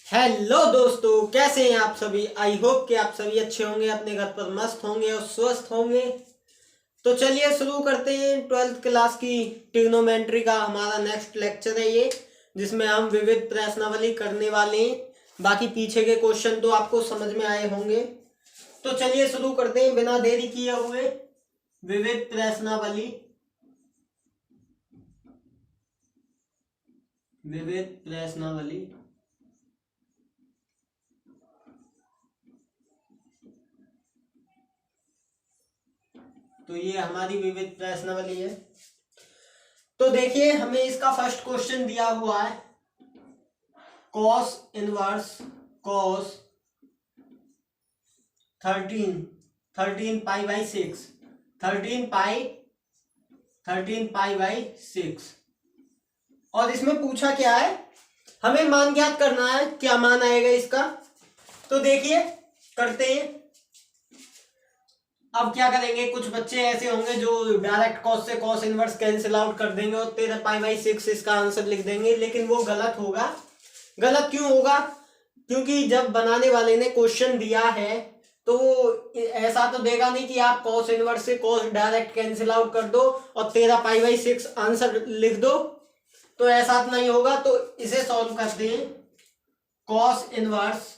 Hello दोस्तों, कैसे हैं आप सभी। आई होप कि आप सभी अच्छे होंगे, अपने घर पर मस्त होंगे और स्वस्थ होंगे। तो चलिए शुरू करते हैं 12th क्लास की ट्रिग्नोमेट्री का हमारा नेक्स्ट लेक्चर है ये, जिसमें हम विविध प्रश्नावली करने वाले हैं। बाकी पीछे के क्वेश्चन तो आपको समझ में आए होंगे। तो चलिए शुरू करते हैं बिना देरी किए हुए। विविध प्रश्नावली, विविध प्रश्नावली। तो ये हमारी विविध प्रश्नावली है। तो देखिए, हमें इसका फर्स्ट क्वेश्चन दिया हुआ है cos inverse cos 13 pi by 6, 13 pi by 6। और इसमें पूछा क्या है, हमें मान ज्ञात करना है। क्या मान आएगा इसका, तो देखिए करते हैं। अब क्या करेंगे, कुछ बच्चे ऐसे होंगे जो डायरेक्ट कॉस से कॉस इनवर्स कैंसिल आउट कर देंगे और 13 पाई बाई 6 इसका आंसर लिख देंगे, लेकिन वो गलत होगा। गलत क्यों होगा, क्योंकि जब बनाने वाले ने क्वेश्चन दिया है तो वो ऐसा तो देगा नहीं कि आप कॉस इनवर्स से कॉस डायरेक्ट कैंसिल आउट कर दो और 13 पाई बाई 6 आंसर लिख दो। तो ऐसा तो नहीं होगा। तो इसे सॉल्व करते हैं। कॉस इनवर्स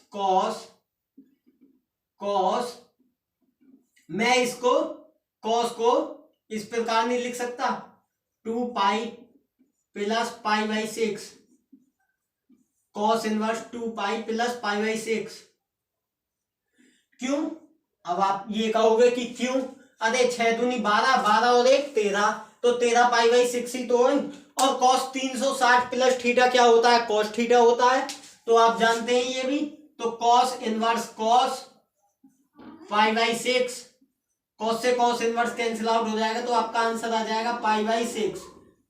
कॉस मैं इसको कॉस को इस प्रकार नहीं लिख सकता, 2 pi plus pi by 6, cos inverse 2 pi plus pi by 6। क्यों, अब आप ये कहोगे कि क्यों, अरे 6 दूनी 12, 12 और 1 13, तो 13 पाई बाई 6 ही तो है। और कॉस 360 प्लस थीटा क्या होता है, कॉस थीटा होता है, तो आप जानते हैं ये भी। तो cos inverse cos pi by 6, cos से कॉस इनवर्स कैंसिल आउट हो जाएगा, तो आपका आंसर आ जाएगा पाई बाई 6।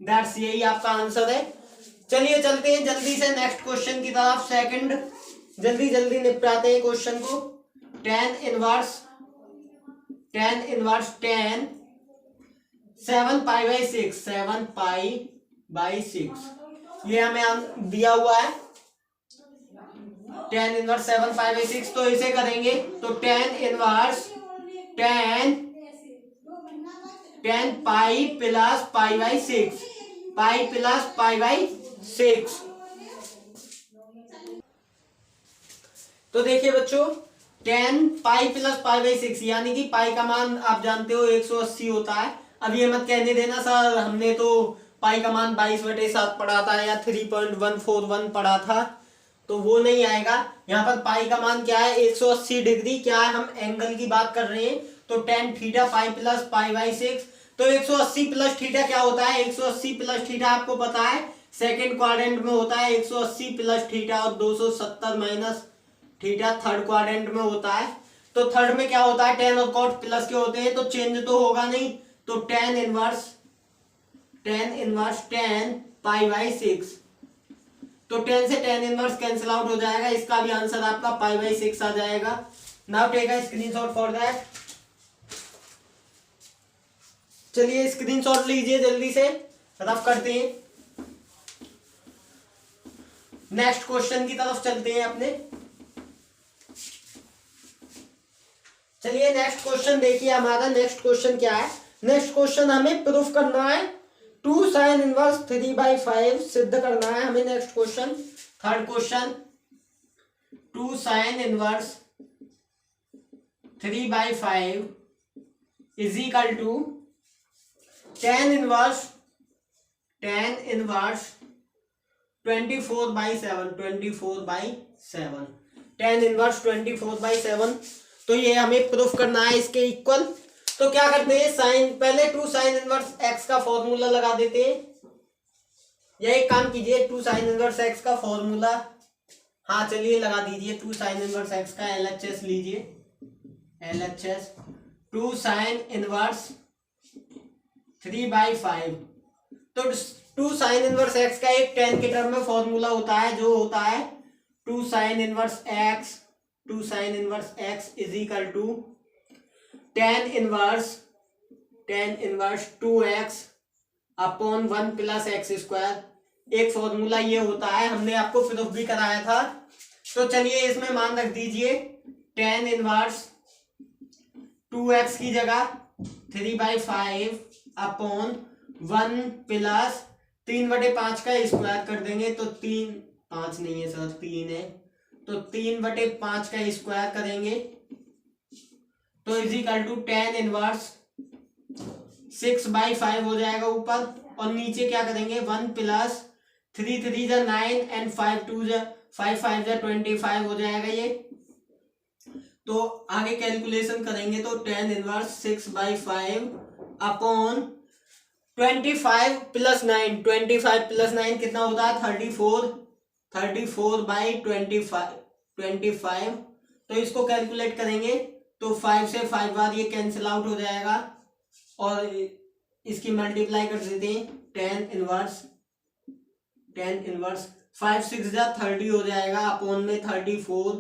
दैट्स, यही आपका आंसर है। चलिए चलते हैं जल्दी से नेक्स्ट क्वेश्चन की तरफ। सेकंड, जल्दी जल्दी निपटाते हैं क्वेश्चन को। tan inverse 7 pi by 6, 7 pi by 6 ये हमें दिया हुआ है। tan इनवर्स 7 पाई बाई 6, तो इसे करेंगे तो tan inverse 10 pi plus pi by 6, pi plus pi by 6। तो देखिए बच्चों, 10 पाई प्लस पाई बाई 6 यानी कि पाई का मान आप जानते हो 180 होता है। अब ये मत कहने देना सर हमने तो पाई का मान 22/7 पढ़ा था या 3.141 पढ़ा था, तो वो नहीं आएगा। यहाँ पर पाई का मान क्या है, 180 डिग्री। क्या है, हम एंगल की बात कर रहे हैं। तो tan theta pi plus pi by 6, तो 180 प्लस थीटा क्या होता है, 180 प्लस थीटा आपको पता है सेकेंड क्वाड्रेंट में होता है 180 प्लस थीटा, और 270 माइनस थीटा थर्ड क्वाड्रेंट में होता है। तो थर्ड में क्या होता है, tan और cot प्लस के होते हैं, तो चेंज तो होगा नहीं। तो tan इनवर्स 10 पाई बाई 6, तो 10 से tan इनवर्स कैंसिल आउट हो जाएगा, इसका भी आंसर आपका पाई बाई 6 आ जाएगा। Now take a screenshot for that. चलिए स्क्रीनशॉट लीजिए, जल्दी से रफ करते हैं। नेक्स्ट क्वेश्चन की तरफ चलते हैं अपने। चलिए नेक्स्ट क्वेश्चन देखिए, हमारा नेक्स्ट क्वेश्चन क्या है। नेक्स्ट क्वेश्चन हमें प्रूफ करना है 2 साइन इनवर्स 3/5 सिद्ध करना है हमें। Next question, third question, 2 sine inverse 3/5 is equal to tan inverse 24/7, 24/7, tan inverse 24/7। तो ये हमें प्रूफ करना है इसके इक्वल। तो क्या करते हैं, साइन पहले 2 साइन इनवर्स x का फॉर्मूला लगा देते हैं। या एक काम कीजिए, 2 साइन इनवर्स x का फॉर्मूला, हाँ चलिए लगा दीजिए। 2 साइन इनवर्स x का LHS लीजिए, LHS 2 साइन इनवर्स 3/5। तो 2 साइन इनवर्स x का एक tan के टर्म में फॉर्मूला होता है, जो होता है 2 sine inverse x is equal to tan inverse 2x upon 1 plus x square. एक फॉर्मूला ये होता है, हमने आपको प्रूफ भी कराया था तो चलिए इसमें मान रख दीजिए tan इनवर्स 2x की जगह 3/5 अपॉन 1 प्लस 3/5 का स्क्वायर कर देंगे तो 5 नहीं है सर, 3 है, तो 3/5 का स्क्वायर करेंगे तो is equal to tan inverse 6/5 हो जाएगा ऊपर, और नीचे क्या करेंगे 1 प्लस 3 3 जा 9 एंड 5 2 जा 5 5 जा 25 हो जाएगा ये। तो आगे कैलकुलेशन करेंगे तो tan inverse 6/5 upon 25 plus 9, 25 plus 9 कितना होता है 34/25, तो इसको कैलकुलेट करेंगे तो 5 से 5 बार ये कैंसिल आउट हो जाएगा और इसकी मल्टीप्लाई कर देते हैं tan इनवर्स 5 6 जा 30 हो जाएगा अपॉन में 34,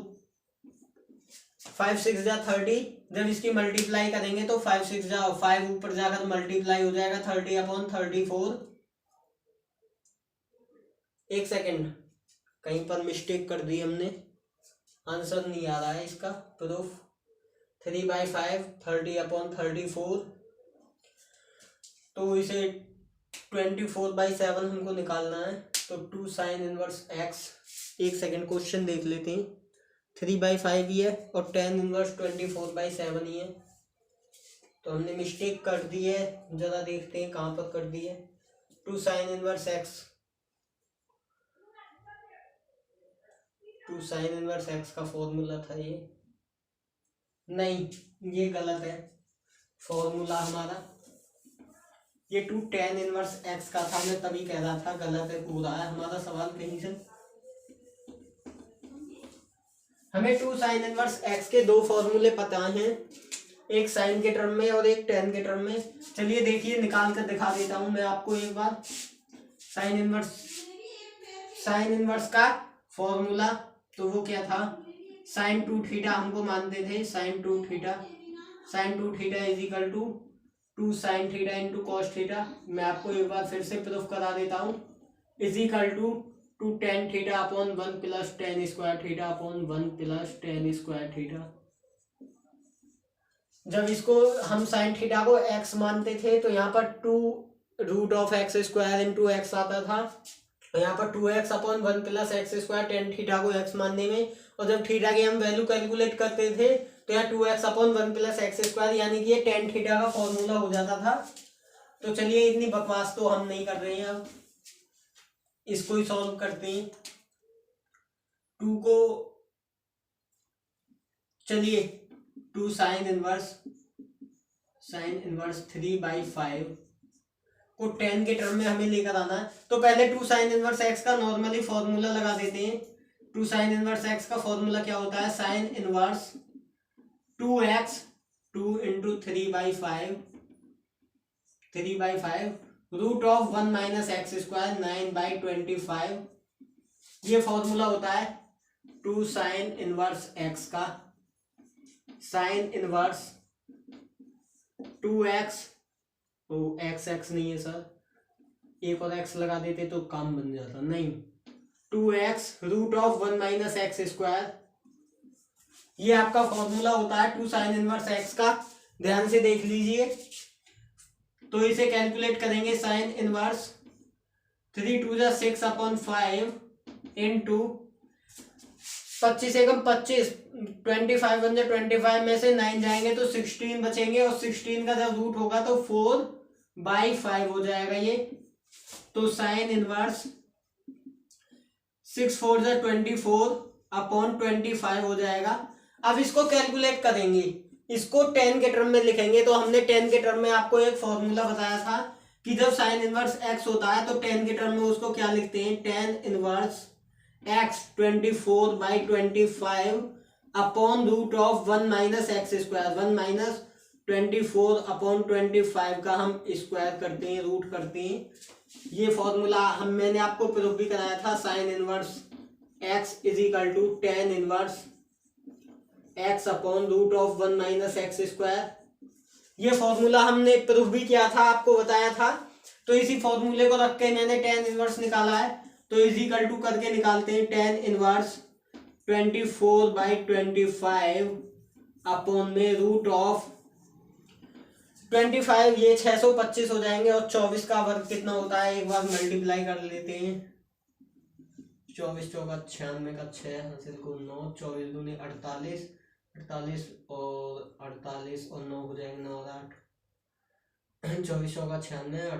5 6 जा 30, जब इसकी मल्टीप्लाई करेंगे तो 5 6 जा 5 ऊपर जाकर मल्टीप्लाई हो जाएगा 30 अपॉन 34। एक सेकेंड, कहीं पर मिस्टेक कर दी हमने, आंसर नहीं आ रहा है इसका प्रूफ। 3/5 30 अपॉन 34, तो इसे 24/7 हमको निकालना है, तो 2 sin इनवर्स x। एक सेकेंड क्वेश्चन देख लेते हैं। 3/5 ही है और tan इनवर्स 24/7 ही है, तो हमने मिस्टेक कर दी है, जरा देखते हैं कहाँ पर कर दी है। 2 sin inverse x, 2 sin inverse x का फॉर्मूला था ये, नहीं ये गलत है फॉर्मूला हमारा, ये 2 tan इनवर्स x का था, मैं तभी कह रहा था गलत है पूरा है हमारा सवाल कहीं से। हमें 2 sin इनवर्स x के दो फॉर्मूले पता हैं, एक साइन के टर्म में और एक tan के टर्म में। चलिए देखिए निकाल कर दिखा देता हूं मैं आपको एक बार। साइन इनवर्स का फॉर्मूला तो वो क्या था, sin 2 थीटा हमको मानते थे, sin 2 theta is equal to 2 sin theta into cos theta. मैं आपको एक बार फिर से प्रूफ करा देता हूँ, is equal to 2 tan theta upon 1 plus tan square theta upon 1 plus tan square theta. जब इसको हम साइन थीटा को x मानते थे तो यहाँ पर 2√x² इंटू x आता था, यहाँ पर 2x upon 1 plus x² tan theta को x मानने में, और जब थीटा की हम वैल्यू कैलकुलेट करते थे तो यहाँ 2x अपॉन 1 प्लस x² यानी कि ये tan थीटा का फॉर्मूला हो जाता था। तो चलिए इतनी बकवास तो हम नहीं कर रहे हैं, अब इसको ही सॉल्व करते हैं। 2 को चलिए 2 sin इनवर्स 3/5 को tan के टर्म में हमें लेकर आना है, तो पहले 2 sin इनवर्स x का नॉर्मली फॉर्मूला लगा देते हैं। 2 sin इनवर्स x का फॉर्मूला क्या होता है, sin inverse 2x 2 into 3/5 root of 1 minus x² 9/25, ये फॉर्मूला होता है 2 sin इनवर्स x का। sin इनवर्स 2x, तो x नहीं है सर, एक और x लगा देते तो काम बन जाता, नहीं 2x root of 1 minus x², ये आपका फॉर्मूला होता है 2 sin इनवर्स x का। ध्यान से देख लीजिए, तो इसे कैलकुलेट करेंगे sin इनवर्स 3 2 जा 6 अपॉन 5 इंटू 25 एकम 25, 25 1 जा 25 में से 9 जाएंगे तो 16 बचेंगे, और 16 का जब रूट होगा तो 4/5 हो जाएगा ये। तो साइन इनवर्स 6 4 जा 24 अपॉन 25 हो जाएगा। अब इसको कैलकुलेट करेंगे, इसको 10 के टर्म में लिखेंगे, तो हमने 10 के टर्म में आपको एक फॉर्मूला बताया था कि जब साइन इनवर्स x होता है तो 10 के टर्म में उसको क्या लिखते हैं, tan inverse x 24/25 upon root of 1 minus x², 1 minus 24 upon 25 का हम स्क्वायर करते हैं, रूट करते हैं। ये फॉर्मूला मैंने आपको प्रूफ भी कराया था, sine inverse x is equal to tan inverse x upon root of 1 minus x²। ये फॉर्मूला हमने प्रूफ भी किया था, आपको बताया था। तो इसी फॉर्मूले को रख के मैंने tan इनवर्स निकाला है, तो इज इक्वल टू करके निकालते हैं tan इनवर्स 24/25 अपॉन में रूट ऑफ 25, ये 625 हो जाएंगे और 24 का वर्ग कितना होता है, एक बार मल्टीप्लाई कर लेते हैं। 24 चौका 96 का 6 हासिल को 9, 24 दूनी 48, 48 और 48 और 9 हो जाएंगे 9 और 8, 24 चौका 96,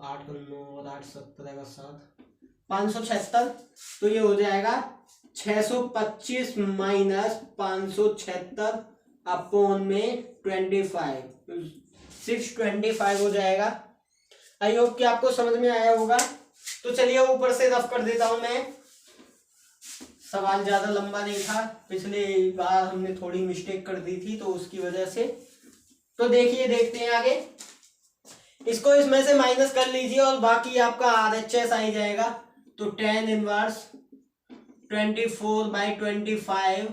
8 को 9 और 8 17 का 7, 576। तो ये हो जाएगा 625 माइनस 576 अपॉन में 25, 625 हो जाएगा। आई होप कि आपको समझ में आया होगा। तो चलिए ऊपर से रफ कर देता हूं मैं, सवाल ज्यादा लंबा नहीं था, पिछले बार हमने थोड़ी मिस्टेक कर दी थी तो उसकी वजह से। तो देखिए देखते हैं आगे, इसको इसमें से माइनस कर लीजिए और बाकी आपका RHS आ ही जाएगा। तो tan इनवर्स 24/25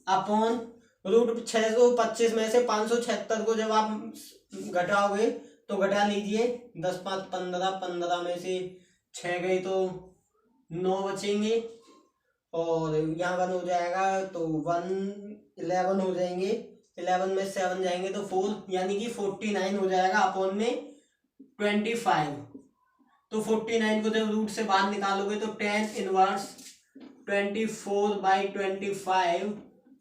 अपॉन रूट 625 में से 576 को जब आप घटाओगे तो घटा लीजिए, 10 5 15, 15 में से 6 गए तो 9 बचेंगे और यहाँ 1 हो जाएगा तो 11 हो जाएंगे, 11 में 7 जाएंगे तो 4, यानी कि 49 हो जाएगा अपॉन में 25। तो 49 को जब रूट से बाहर निकालोगे तो tan इनवर्स 24/25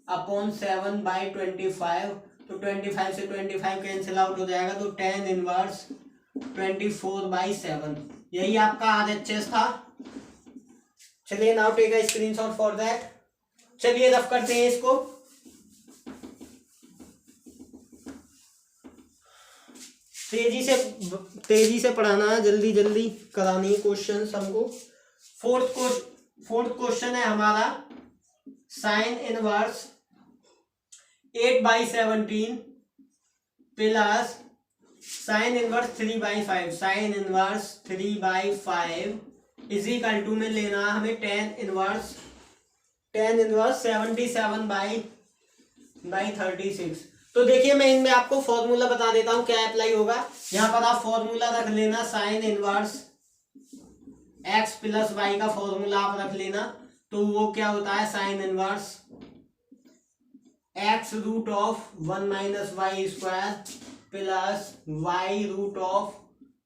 अपॉन 7/25, तो 25 से 25 कैंसिल आउट हो जाएगा, तो tan इनवर्स 24/7, यही आपका RHS था। चलिए now take a screenshot for that. चलिए रफ करते हैं इसको। तेजी से पढ़ाना है, जल्दी जल्दी करानी क्वेश्चन हमको। फोर्थ क्वेश्चन है हमारा sine inverse 8/17 plus sine inverse 3/5, sine inverse 3/5 is equal to में लेना हमें tan इनवर्स 77/36। तो देखिए मैं इनमें आपको फॉर्मूला बता देता हूं क्या अप्लाई होगा। यहां पर आप फॉर्मूला रख लेना, sine inverse x plus Y का फॉर्मूला आप रख लेना। तो वो क्या होता है, sine inverse x root of 1 minus Y square plus y root of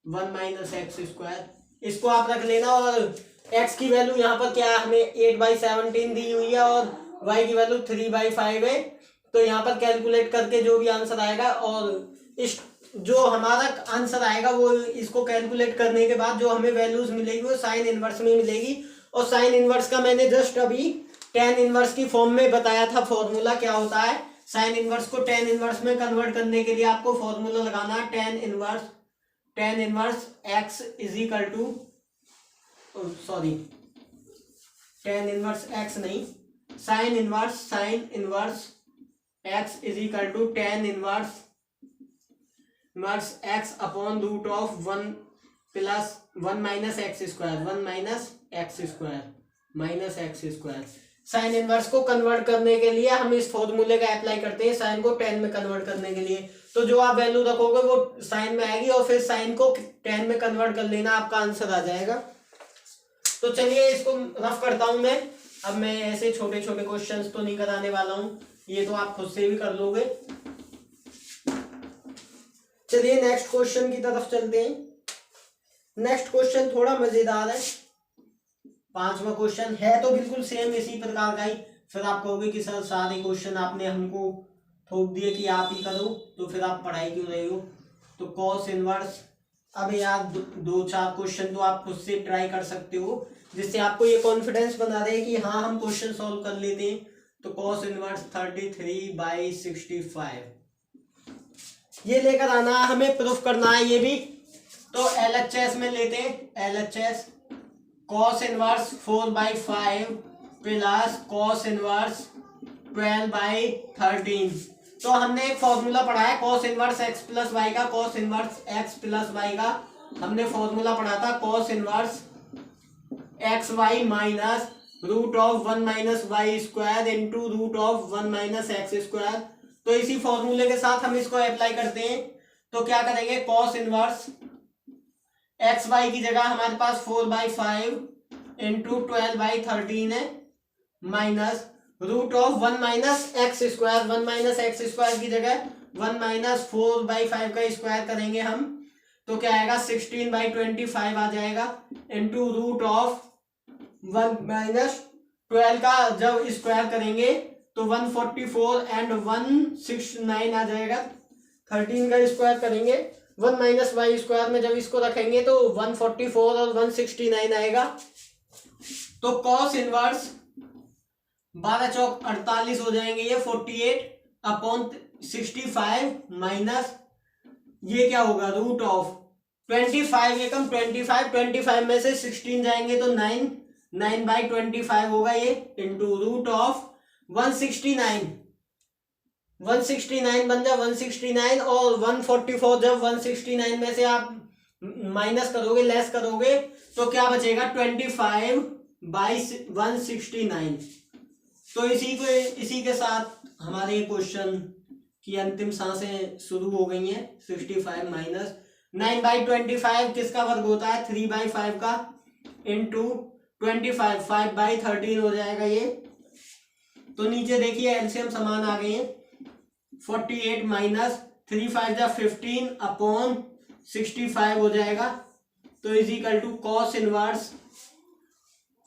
1 minus x square, इसको आप रख लेना। और x की वैल्यू यहाँ पर क्या है, हमें 8/17 दी हुई है और y की वैल्यू 3/5 है। तो यहाँ पर कैलकुलेट करके जो भी आंसर आएगा, और इस जो हमारा आंसर आएगा वो इसको कैलकुलेट करने के बाद जो हमें वैल्यूज मिलेगी वो साइन इनवर्स में मिलेगी। और साइन इनवर्स का मैंने जस्ट अभी tan इनवर्स की फॉर्म में बताया था फॉर्मूला क्या होता है। साइन इनवर्स को tan इनवर्स में कन्वर्ट करने के लिए आपको फॉर्मूला लगाना है, tan inverse x is equal to, sorry tan inverse x नहीं, sine inverse x is equal to tan inverse x upon root of 1 plus 1 minus x square. Sine inverse को convert करने के लिए हम इस फॉर्मूले का अप्लाई करते हैं, साइन को tan में कन्वर्ट करने के लिए। तो जो आप वैल्यू रखोगे वो साइन में आएगी और फिर साइन को tan में कन्वर्ट कर लेना, आपका आंसर आ जाएगा। तो चलिए इसको रफ करता हूं मैं। अब मैं ऐसे छोटे छोटे क्वेश्चंस तो नहीं कराने वाला हूं, ये तो आप खुद से भी कर लोगे। चलिए नेक्स्ट क्वेश्चन की तरफ चलते हैं। नेक्स्ट क्वेश्चन थोड़ा मजेदार है, 5वां क्वेश्चन है तो बिल्कुल सेम इसी प्रकार का ही। फिर आप कहोगे कि सर सारे क्वेश्चन आपने हमको थोप दिए कि आप ही करो, तो फिर आप पढ़ाई क्यों रहे हो। तो कॉस इनवर्स, अब यार 2-4 क्वेश्चन तो आप खुद से ट्राई कर सकते हो, जिससे आपको ये कॉन्फिडेंस बना रहे कि हाँ हम क्वेश्चन सॉल्व कर लेते हैं। तो कॉस इनवर्स 33/65 ये लेकर आना, हमें प्रूफ करना है ये भी। तो LHS में लेते हैं, LHS cos inverse 4/5 plus cos inverse 12/13। तो हमने एक फॉर्मूला पढ़ा है cos inverse x plus Y का, cos inverse x plus Y का हमने फॉर्मूला पढ़ा था, cos inverse x Y minus root of 1 minus Y square into root of 1 minus x square. तो इसी फॉर्मूले के साथ हम इसको अप्लाई करते हैं। तो क्या करेंगे, कॉस इनवर्स एक्स वाई की जगह हमारे पास 4/5 इंटू 12/13 है, minus root of 1 minus x square, 1 minus x square की जगह 1 माइनस 4/5 का स्क्वायर करेंगे हम, तो क्या आएगा 16/25 आ जाएगा, इंटू रूट ऑफ 1 माइनस 12 का जब स्क्वायर करेंगे तो 144 एंड 169 आ जाएगा, 13 का स्क्वायर करेंगे 1 माइनस वाई स्क्वायर में जब इसको रखेंगे तो 144 और 169 आएगा। तो कॉस इनवर्स 12 चौक 48 हो जाएंगे ये 48/65 माइनस ये क्या होगा रूट ऑफ 25, ये कम 25 में से 16 जाएंगे तो 9/25 होगा ये, इंटू रूट ऑफ 169 बन जाए 169 और 144 जब 169 में से आप माइनस करोगे लेस करोगे तो क्या बचेगा 25/169। तो इसी के साथ हमारे क्वेश्चन की अंतिम सांसें शुरू हो गई हैं। 65 माइनस 9/25 किसका वर्ग होता है 3/5 का, इंटू 25 5/13 हो जाएगा ये। तो नीचे देखिए एलसीएम समान आ गए हैं, 48 माइनस 3 5 15/65 हो जाएगा। तो is equal to cos inverse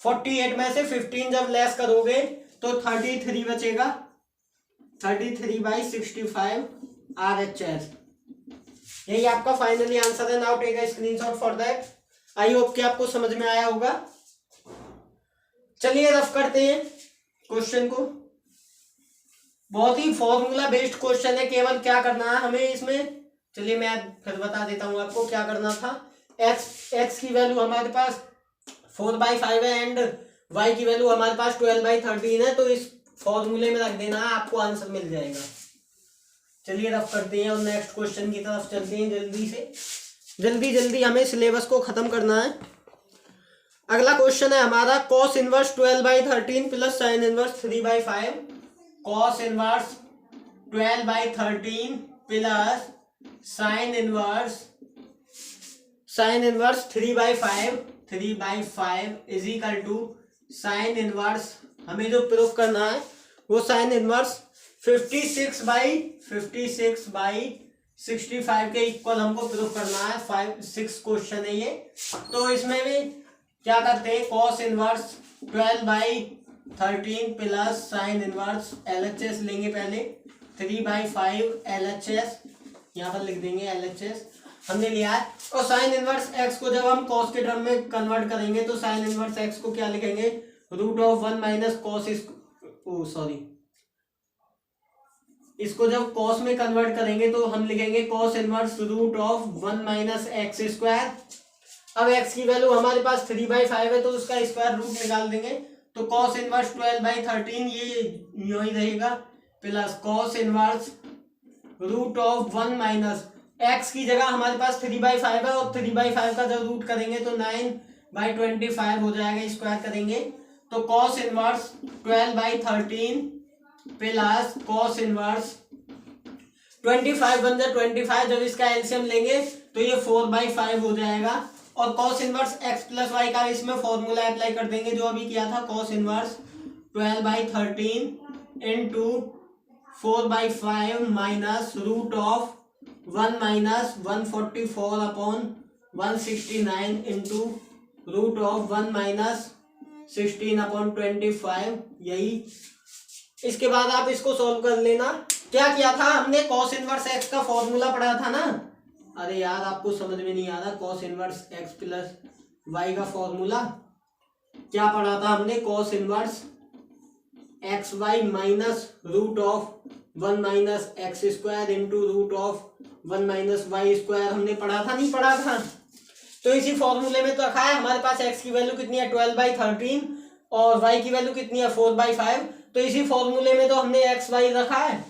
48 में से 15 जब लेस करोगे तो 33 बचेगा, 33/65 RHS। यही आपका फाइनली आंसर है। Now take a screenshot for that. I hope कि आपको समझ में आया होगा। चलिए रफ करते हैं क्वेश्चन को। बहुत ही फॉर्मूला बेस्ड क्वेश्चन है, केवल क्या करना है हमें इसमें, चलिए मैं फिर बता देता हूं आपको क्या करना था। x की वैल्यू हमारे पास 4/5 है एंड y की वैल्यू हमारे पास 12/13 है, तो इस फॉर्मूले में रख देना है, आपको आंसर मिल जाएगा। चलिए रफ करते हैं और नेक्स्ट क्वेश्चन की तरफ चलते हैं जल्दी से। जल्दी हमें सिलेबस को खत्म करना है। अगला क्वेश्चन है हमारा cos inverse 12/13 plus sine inverse 3/5। cos inverse 12/13 plus sine inverse 3/5 is equal to sine inverse, हमें जो प्रूफ करना है वो साइन इनवर्स 56/65 के इक्वल हमको प्रूफ करना है। 6 क्वेश्चन है ये। तो इसमें भी क्या करते हैं, cos inverse 12/13 plus sine inverse LHS लेंगे पहले, 3/5 LHS यहाँ पर लिख देंगे, LHS हमने लिया है। और साइन इनवर्स x को जब हम cos के टर्म में कन्वर्ट करेंगे तो साइन इनवर्स x को क्या लिखेंगे, रूट ऑफ 1 माइनस कॉस, इसको जब cos में कन्वर्ट करेंगे तो हम लिखेंगे cos inverse root of 1 minus x square. अब x की वैल्यू हमारे पास 3/5 है तो उसका स्क्वायर रूट निकाल देंगे, तो cos इनवर्स 12/13 ये यूं ही रहेगा, plus cos inverse root of 1 minus x की जगह हमारे पास 3/5 है और 3/5 का जब रूट करेंगे तो 9/25 हो जाएगा, स्क्वायर करेंगे तो cos inverse 12/13 plus cos inverse 25 बन जाए 25, जब इसका एलसीएम लेंगे तो ये 4/5 हो जाएगा। और cos inverse x plus Y का इसमें फॉर्मूला अप्लाई कर देंगे जो अभी किया था, cos inverse 12/13 into 4/5 minus root of 1 minus 144/169 into root of 1 minus 16/25। यही, इसके बाद आप इसको सॉल्व कर लेना। क्या किया था हमने, cos इनवर्स x का फॉर्मूला पढ़ा था ना, अरे यार आपको समझ में नहीं आ रहा, cos inverse x plus Y का फॉर्मूला क्या पढ़ा था हमने, cos inverse x Y minus root of 1 minus x square into root of 1 minus Y square हमने पढ़ा था, नहीं पढ़ा था। तो इसी फॉर्मूले में तो रखा है, हमारे पास x की वैल्यू कितनी है 12/13 और y की वैल्यू कितनी है 4/5, तो इसी फॉर्मूले में तो हमने एक्स वाई रखा है,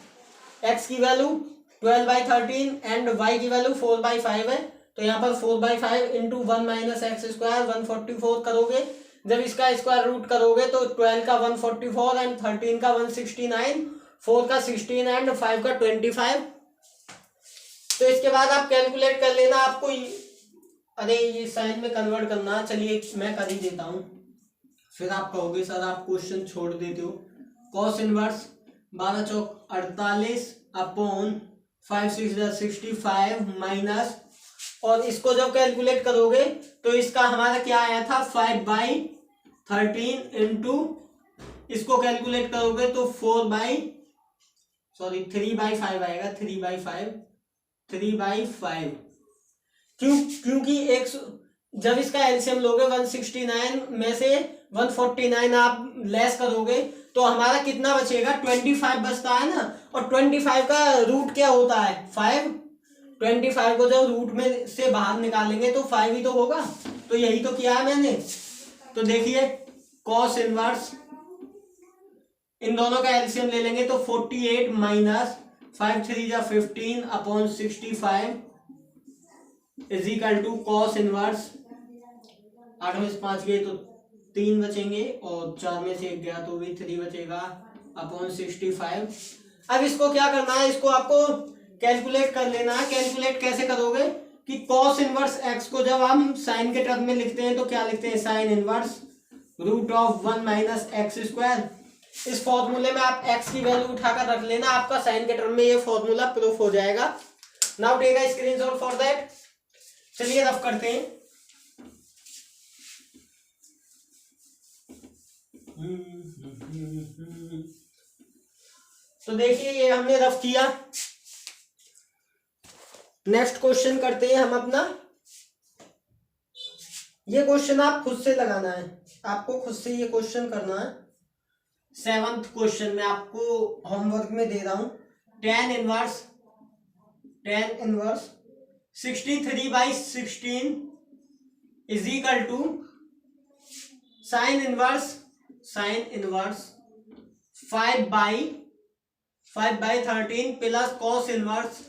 x की वैल्यू 12/13 एंड y की वैल्यू 4/5 है, तो यहाँ पर 4/5 इंटू 1 माइनस एक्स स्क्वायर 144 करोगे, जब इसका स्क्वायर रूट करोगे तो 12 का 144 एंड 13 का 169, 4 का 16 एंड 5 का 25। तो इसके बाद आप कैलकुलेट कर लेना आपको, अरे ये साइन में कन्वर्ट करना, चलिए मैं कर ही देता हूँ। फिर आप कहोगे सर आप क्वेश्चन छोड़ देते हो। कॉस इनवर्स 12 चौक 48 अपॉन 5 6 65 माइनस, और इसको जब कैलकुलेट करोगे तो इसका हमारा क्या आया था 5/13 इंटू, इसको कैलकुलेट करोगे तो 3/5 आएगा। 3/5 क्योंकि जब इसका एलसीएम लोगे 169 में से 149 आप लेस करोगे तो हमारा कितना बचेगा 25 बचता है ना, और 25 का रूट क्या होता है 5। 25 को जब रूट में से बाहर निकालेंगे तो 5 ही तो होगा, तो यही तो किया है मैंने। तो देखिए कॉस इनवर्स, इन दोनों का एलसीएम ले लेंगे तो 48 minus 5 3 15 upon 65 is equal to cos inverse 8 में से 5 गए तो 3 बचेंगे, और 4 में से 1 गया तो भी 3 बचेगा अपॉन 65। अब इसको क्या करना है, इसको आपको कैलकुलेट कर लेना है। कैलकुलेट कैसे करोगे कि कॉस इनवर्स एक्स को जब हम साइन के टर्म में लिखते हैं तो क्या लिखते हैं, sine inverse root of 1 minus x square. इस फॉर्मूले में आप एक्स की वैल्यू उठाकर रख लेना, आपका साइन के टर्म में ये फॉर्मूला प्रूफ हो जाएगा। Now take a screenshot for that. चलिए रफ करते हैं। तो देखिए ये हमने रफ किया। नेक्स्ट क्वेश्चन करते हैं हम अपना। ये क्वेश्चन आप खुद से लगाना है, आपको खुद से ये क्वेश्चन करना है। 7th क्वेश्चन में आपको होमवर्क में दे रहा हूं। tan inverse 63/16 is equal to sine inverse 5/13 plus cos inverse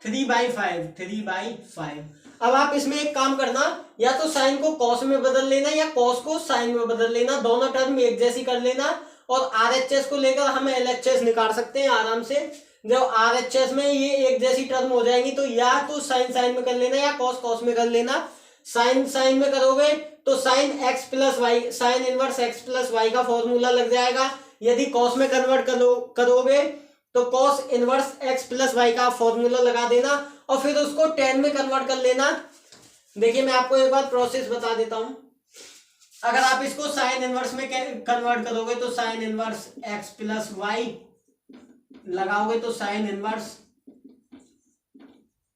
3/5। अब आप इसमें एक काम करना, या तो साइन को कॉस में बदल लेना या कॉस को साइन में बदल लेना, दोनों टर्म एक जैसी कर लेना, और आरएचएस को लेकर हम एलएचएस निकाल सकते हैं आराम से। जब आरएचएस में ये एक जैसी टर्म हो जाएंगी तो या तो साइन में कर लेना या कॉस में कर लेना। साइन में करोगे तो sine x plus y, sine inverse x plus Y का फॉर्मूला लग जाएगा। यदि कॉस में कन्वर्ट करोगे तो cos inverse x plus Y का फॉर्मूला लगा देना, और फिर उसको tan में कन्वर्ट कर लेना। देखिए मैं आपको एक बार प्रोसेस बता देता हूं। अगर आप इसको साइन इनवर्स में कन्वर्ट करोगे तो sine inverse x plus y लगाओगे तो sine inverse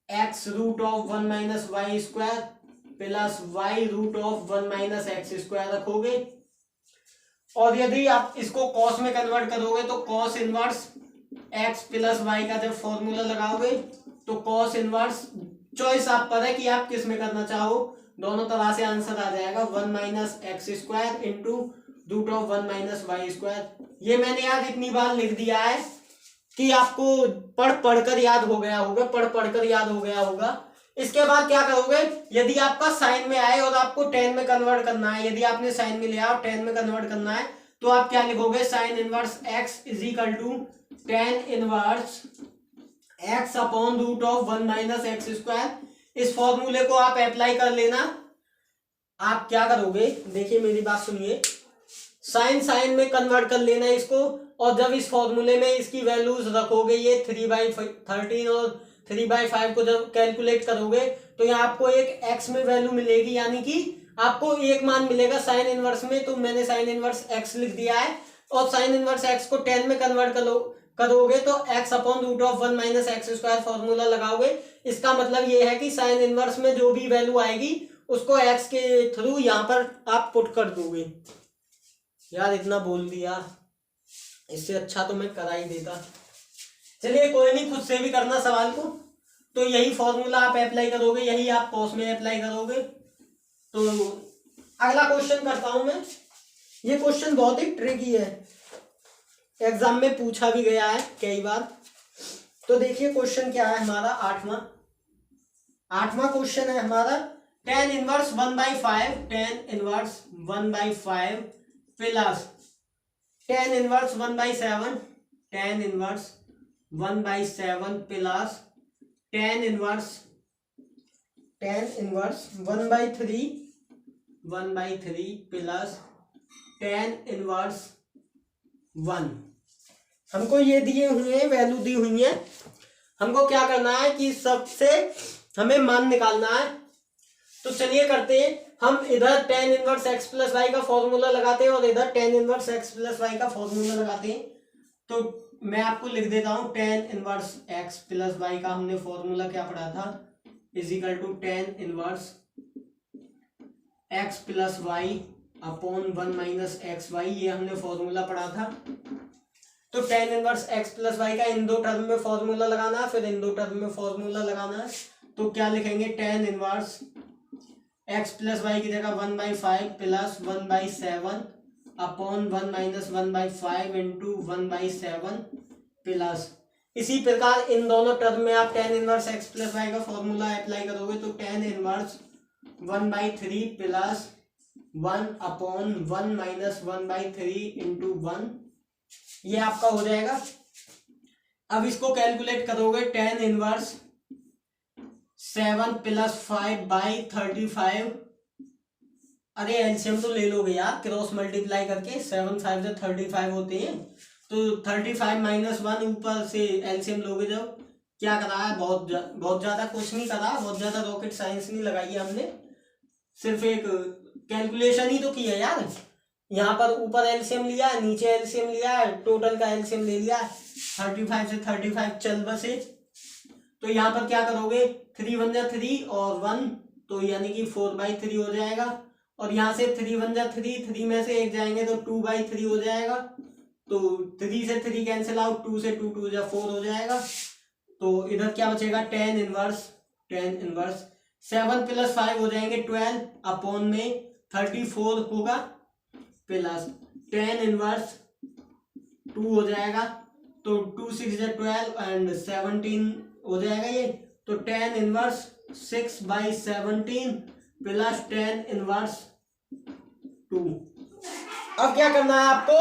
x root of 1 minus Y square plus y root of 1 minus x square रखोगे। और यदि आप इसको कॉस में कन्वर्ट करोगे तो cos inverse x plus Y का जब फॉर्मूला लगाओगे तो कॉस इनवर्स, चॉइस आप पर है कि आप किस में करना चाहो, दोनों तरह से आंसर आ जाएगा 1 minus x square into root of 1 minus Y square. ये मैंने यार इतनी बार लिख दिया है कि आपको पढ़कर याद हो गया होगा। इसके बाद क्या करोगे, यदि आपका साइन में आए और आपको tan में कन्वर्ट करना है, यदि आपने साइन में लिया और tan में कन्वर्ट करना है तो आप क्या लिखोगे, sine inverse x is equal to tan inverse x upon root of 1 minus x square. इस फॉर्मूले को आप अप्लाई कर लेना। आप क्या करोगे, देखिए मेरी बात सुनिए, साइन में कन्वर्ट कर लेना इसको, और जब इस फॉर्मूले में इसकी वैल्यूज रखोगे, ये 3/13 और 3/5 को जब कैलकुलेट करोगे तो यहाँ आपको एक x में वैल्यू मिलेगी, यानी कि आपको एक मान मिलेगा साइन इनवर्स में। तो मैंने साइन इनवर्स x लिख दिया है, और साइन इनवर्स x को tan में कन्वर्ट करोगे तो x upon root of 1 minus x square formula लगाओगे। इसका मतलब ये है कि साइन इनवर्स में जो भी वैल्यू आएगी उसको x के थ्रू यहाँ पर आप पुट कर दोगे। यार इतना बोल दिया, इससे अच्छा तो मैं करा ही देता। चलिए कोई नहीं, खुद से भी करना सवाल को। तो यही फॉर्मूला आप अप्लाई करोगे, यही आप कॉस में अप्लाई करोगे। तो अगला क्वेश्चन करता हूं मैं। ये क्वेश्चन बहुत ही ट्रिकी है, एग्जाम में पूछा भी गया है कई बार। तो देखिए क्वेश्चन क्या है हमारा, आठवां क्वेश्चन है हमारा। tan inverse 1/5 plus tan inverse 1/7 plus tan inverse 1/3 1/3 plus tan inverse 1। हमको ये दिए हुए हैं, वैल्यू दी हुई है। हमको क्या करना है कि सबसे हमें मान निकालना है। तो चलिए करते हैं। हम इधर tan inverse x plus Y का फॉर्मूला लगाते हैं और इधर tan inverse x plus Y का फॉर्मूला लगाते हैं। तो मैं आपको लिख देता हूं tan inverse x plus Y का हमने फॉर्मूला क्या पढ़ा था, is equal to tan inverse x plus y upon 1 minus x y, ये हमने फॉर्मूला पढ़ा था। तो tan inverse x plus Y का इन दो टर्म में फॉर्मूला लगाना है, फिर इन दो टर्म में फॉर्मूला लगाना है। तो क्या लिखेंगे, tan inverse x plus y की जगह 1/5 plus 1/7 upon 1 minus 1/5 into 1/7 plus, इसी प्रकार इन दोनों टर्म में आप tan inverse x plus Y का फॉर्मूला अप्लाई करोगे तो tan inverse 1/3 plus 1 upon 1 minus 1/3 into 1, ये आपका हो जाएगा। अब इसको कैलकुलेट करोगे, tan इनवर्स 7 प्लस 5/35, अरे एलसीएम तो ले लोगे यार क्रॉस मल्टीप्लाई करके, 7 5 से 35 होते हैं, तो 35 माइनस 1 ऊपर से एलसीएम लोगे जब, क्या करा है, बहुत ज्यादा कुछ नहीं करा, बहुत ज्यादा रॉकेट साइंस नहीं लगाई है हमने, सिर्फ एक कैलकुलेशन ही तो की है यार। यहाँ पर ऊपर एलसीएम लिया, नीचे एलसीएम लिया, टोटल का एलसीएम ले लिया, 35 से 35 चल बसे। तो यहाँ पर क्या करोगे, 3 1 जा 3 और 1, तो यानी कि 4/3 हो जाएगा। और यहाँ से 3 1 जा 3, 3 में से 1 जाएंगे तो 2/3 हो जाएगा। तो 3 से 3 कैंसिल आउट, 2 से 2 2 जा 4 हो जाएगा। तो इधर क्या बचेगा, tan इनवर्स 7 प्लस 5 हो जाएंगे 12 अपॉन में 34 होगा, प्लस tan इनवर्स 2 हो जाएगा, तो 2 6 जा 12 एंड 17 हो जाएगा ये। तो tan inverse 6/17 plus tan inverse 2। अब क्या करना है आपको,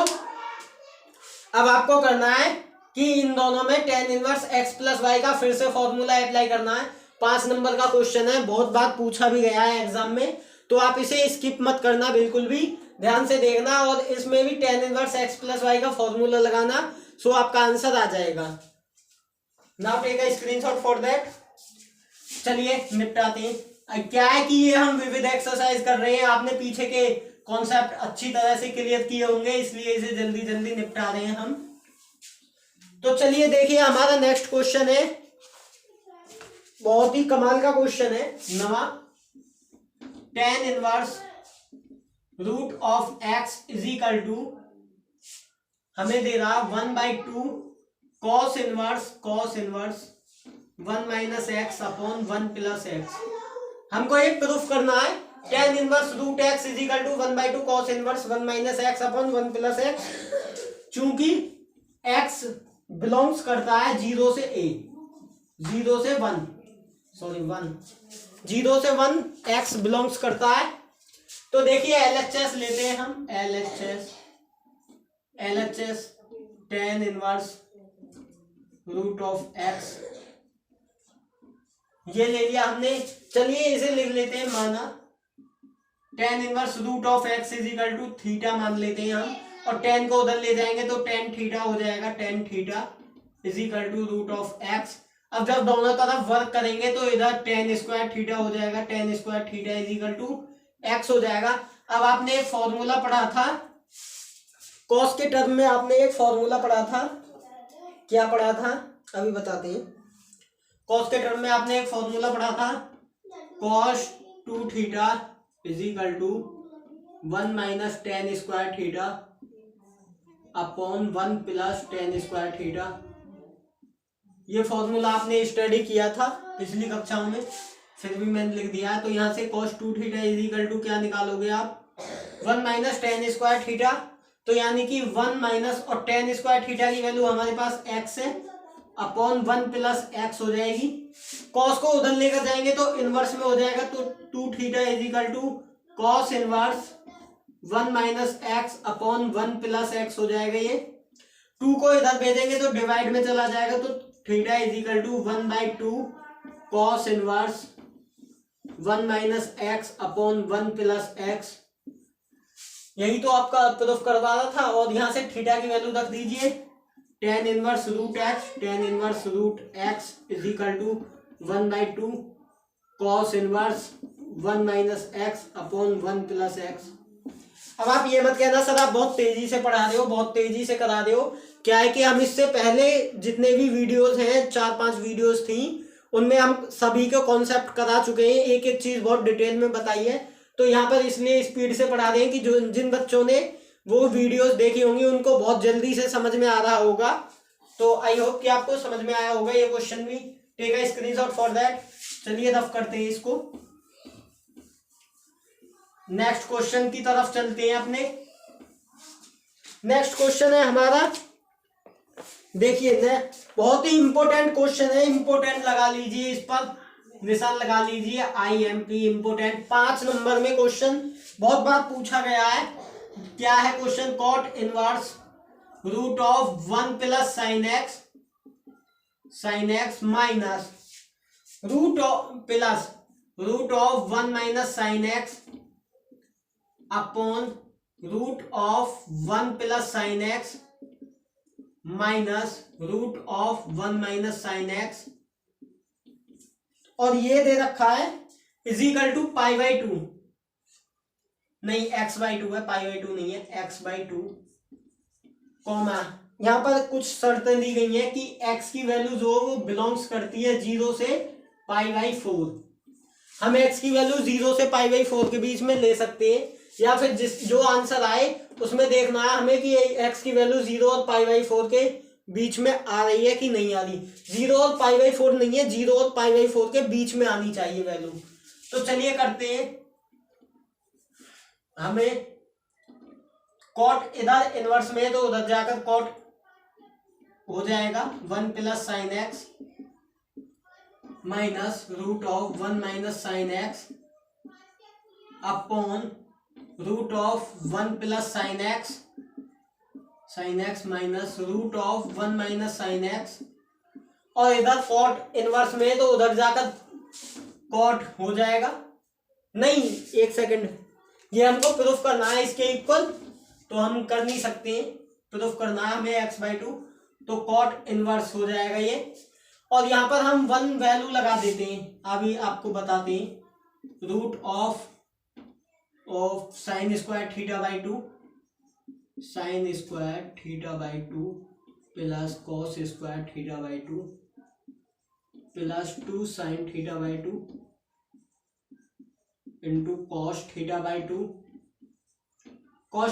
अब आपको करना है कि इन दोनों में tan inverse x plus Y का फिर से फॉर्मूला अप्लाई करना है। 5 नंबर का क्वेश्चन है, बहुत बार पूछा भी गया है एग्जाम में, तो आप इसे स्किप मत करना, बिल्कुल भी ध्यान से देखना, और इसमें भी tan inverse x plus Y का फॉर्मूला लगाना, सो आपका आंसर आ जाएगा। Now take a screenshot for that. चलिए निपटाते हैं। क्या है कि ये हम विविध एक्सरसाइज कर रहे हैं, आपने पीछे के कॉन्सेप्ट अच्छी तरह से क्लियर किए होंगे, इसलिए इसे जल्दी जल्दी निपटा रहे हैं हम। तो चलिए देखिए, हमारा नेक्स्ट क्वेश्चन है, बहुत ही कमाल का क्वेश्चन है, नवा। tan inverse root of x is equal to, हमें दे रहा 1/2 cos inverse 1 minus x upon 1 plus x. हमको एक प्रूफ करना है, tan inverse root x is equal to 1/2 cos inverse 1 minus x upon 1 plus x. चूंकि x बिलोंग्स करता है 0 से 1, 0 से 1, सॉरी 1, 0 से 1 x बिलोंग्स करता है। तो देखिए LHS लेते हैं हम, LHS tan inverse root of x, ये ले लिया हमने। चलिए इसे लिख लेते हैं, माना tan inverse root of x is equal to theta मान लेते हैं हम, और tan को उधर ले जाएंगे तो tan थीटा हो जाएगा, tan theta is equal to root of x। अब जब दोनों तरफ वर्क करेंगे तो इधर tan स्क्वायर थीटा हो जाएगा, tan square theta is equal to x हो जाएगा। अब आपने एक फॉर्मूला पढ़ा था cos के टर्म में, आपने एक फॉर्मूला पढ़ा था, क्या पढ़ा था अभी बताते हैं। cos के टर्म में आपने एक फॉर्मूला पढ़ा था, cos 2 theta is equal to 1 minus tan square theta upon 1 plus tan square theta. ये फॉर्मूला आपने स्टडी किया था पिछली कक्षाओं में, फिर भी मैंने लिख दिया है। तो यहाँ से cos 2 theta is equal to क्या निकालोगे आप, 1 माइनस tan स्क्वायर थीटा, तो यानी कि 1 माइनस, और tan स्क्वायर थीटा की वैल्यू हमारे पास x है, अपॉन 1 प्लस एक्स हो जाएगी। cos को उधर लेकर जाएंगे तो इनवर्स में हो जाएगा, तो 2 theta is equal to cos inverse 1 minus x upon 1 plus x हो जाएगा। ये 2 को इधर भेजेंगे तो डिवाइड में चला जाएगा, तो theta is equal to 1/2 cos inverse 1 minus x upon 1 plus x. यही तो आपका प्रूफ करवा रहा था। और यहां से थीटा की वैल्यू रख दीजिए, tan inverse root x, tan inverse root x is equal to 1/2 cos inverse 1 minus x upon 1 plus x. अब आप ये मत कहना सर आप बहुत तेजी से पढ़ा रहे हो, बहुत तेजी से करा रहे हो। क्या है कि हम इससे पहले जितने भी वीडियोस हैं, 4-5 वीडियोस थी, उनमें हम सभी के कॉन्सेप्ट करा चुके हैं, एक एक चीज बहुत डिटेल में बताई है। तो यहाँ पर इसलिए स्पीड से पढ़ा रहे हैं कि जो जिन बच्चों ने वो वीडियोस देखी होंगी उनको बहुत जल्दी से समझ में आ रहा होगा। तो आई होप कि आपको समझ में आया होगा ये क्वेश्चन भी। Take a screenshot for that. चलिए रफ करते हैं इसको, नेक्स्ट क्वेश्चन की तरफ चलते हैं अपने। नेक्स्ट क्वेश्चन है हमारा, देखिए बहुत ही इंपॉर्टेंट क्वेश्चन है, इंपॉर्टेंट लगा लीजिए, इस पर निशान लगा लीजिए, IMP इंपॉर्टेंट। 5 नंबर में क्वेश्चन बहुत बार पूछा गया है। क्या है question? Cot inverse root of 1 plus sine x minus root of 1 minus sine x upon root of 1 plus sine x minus root of 1 minus sine x, और ये दे रखा है इज इक्वल टू π/2, नहीं x/2 है, π/2 नहीं है, x/2 कॉमा यहां पर कुछ शर्तें दी गई हैं कि x की वैल्यू जो वो बिलोंग्स करती है 0 से π/4। हम x की वैल्यू 0 से π/4 के बीच में ले सकते हैं, या फिर जो आंसर आए उसमें देखना है हमें कि x की वैल्यू 0 और π/4 के बीच में आ रही है कि नहीं आ रही। 0 और π/4 नहीं है, 0 और π/4 के बीच में आनी चाहिए वैल्यू। तो चलिए करते हैं, हमें कॉट इधर इनवर्स में है तो उधर जाकर कॉट हो जाएगा 1 plus sine x minus root of 1 minus sine x upon root of 1 plus sine x minus root of 1 minus sine x, और इधर कॉट इनवर्स में तो उधर जाकर कॉट हो जाएगा। नहीं, एक सेकंड, ये हमको प्रूफ करना है इसके इक्वल, तो हम कर नहीं सकते हैं, प्रूफ करना है हमें x/2, तो कॉट इनवर्स हो जाएगा ये। और यहां पर हम 1 वैल्यू लगा देते हैं, अभी आपको बताते हैं, root of sine square θ/2 plus cos square θ/2 plus 2 sine θ/2 into cos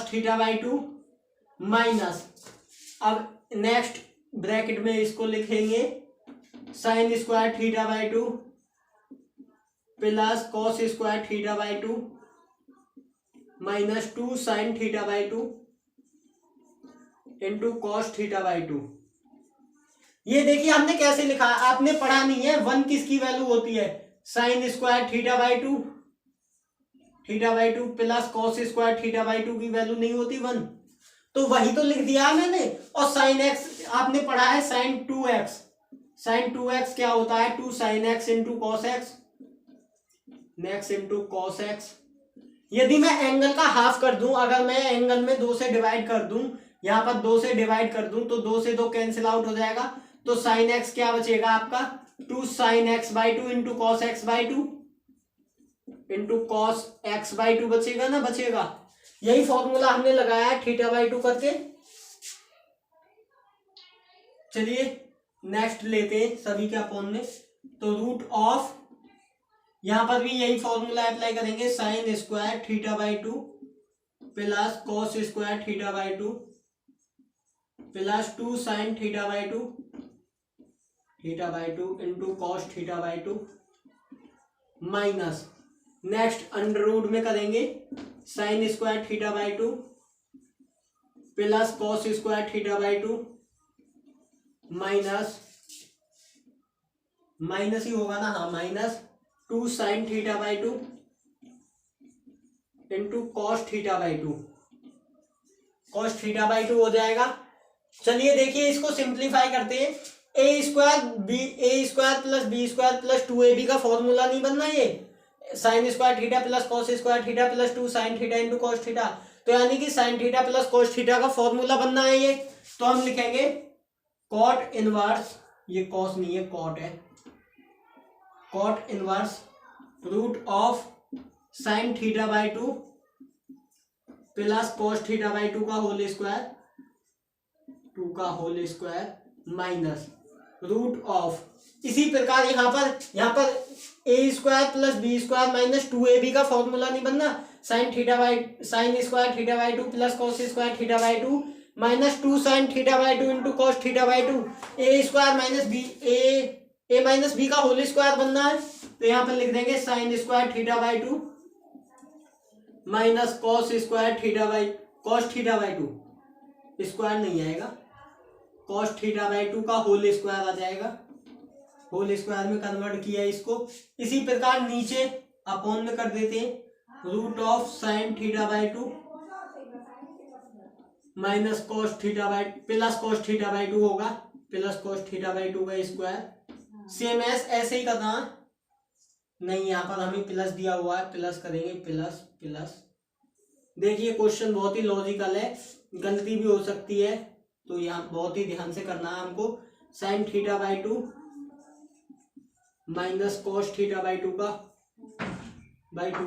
θ/2 minus, अब नेक्स्ट ब्रैकेट में इसको लिखेंगे sine square θ/2 plus cos square θ/2 minus 2 sine θ/2 into cos θ/2। ये देखिए हमने कैसे लिखा, आपने पढ़ा नहीं है। 1 किसकी वैल्यू होती है? Sine square θ/2 plus cos square θ/2 की वैल्यू नहीं होती 1, तो वही तो लिख दिया मैंने। और साइन एक्स आपने पढ़ा है साइन 2x क्या होता है? 2 sine x into cos x. यदि मैं एंगल का हाफ कर दूं, अगर मैं एंगल में 2 से डिवाइड कर दूं, यहां पर 2 से डिवाइड कर दूं, तो 2 से 2 कैंसिल आउट हो जाएगा, तो साइन एक्स क्या बचेगा आपका? 2 sine x/2 into cos x/2 into cos x/2 बचेगा ना, बचेगा। यही फॉर्मूला हमने लगाया है θ/2 करके। चलिए नेक्स्ट लेते हैं सभी के अपॉन में, तो रूट ऑफ, यहां पर भी यही फॉर्मूला अप्लाई करेंगे, sine square θ/2 plus cos square θ/2 plus 2 sine θ/2 into cos θ/2 minus, next under root में करेंगे sine square θ/2 plus cos square θ/2 minus ही होगा ना, हाँ, माइनस 2 साइन θ/2 इंटू कॉस θ/2 हो जाएगा। चलिए देखिए इसको सिंप्लीफाई करते हैं। a square plus B square plus 2ab का फॉर्मूला नहीं बनना, ये sine square theta plus cos square theta plus 2 sine theta into cos theta. तो यानी कि sine theta plus cos theta का फॉर्मूला बनना है ये। तो हम लिखेंगे कॉट इनवर्स, ये कॉस नहीं है कॉट है, cot inverse root of sine theta by 2 plus cos theta by 2 का होल स्क्वायर, 2 का whole square minus root of, इसी प्रकार यहाँ पर A square plus B square minus 2ab का फॉर्मूला नहीं बनना, sine square theta by 2 plus cos square theta by 2 minus 2 sine theta by 2 into cos theta by 2, A square minus B A minus b का whole square बनना है। तो यहाँ पर लिख देंगे sign square theta by 2 minus cos square theta by cos theta by 2 square नहीं आएगा, कॉस थीटा बाई 2 का होल स्क्वायर आ जाएगा, होल स्क्वायर में कन्वर्ट किया इसको। इसी प्रकार नीचे अपॉन में कर देते हैं, root of sine theta by 2 minus cos theta by plus cos theta by 2 होगा, प्लस कॉस थीटा बाई 2 का स्क्वायर। सेम एस ऐसे ही करना है, नहीं यहाँ पर हमें प्लस दिया हुआ है, प्लस करेंगे प्लस प्लस। देखिए क्वेश्चन बहुत ही लॉजिकल है, गलती भी हो सकती है, तो यहाँ बहुत ही ध्यान से करना है हमको। Sign theta by 2 minus cos theta by 2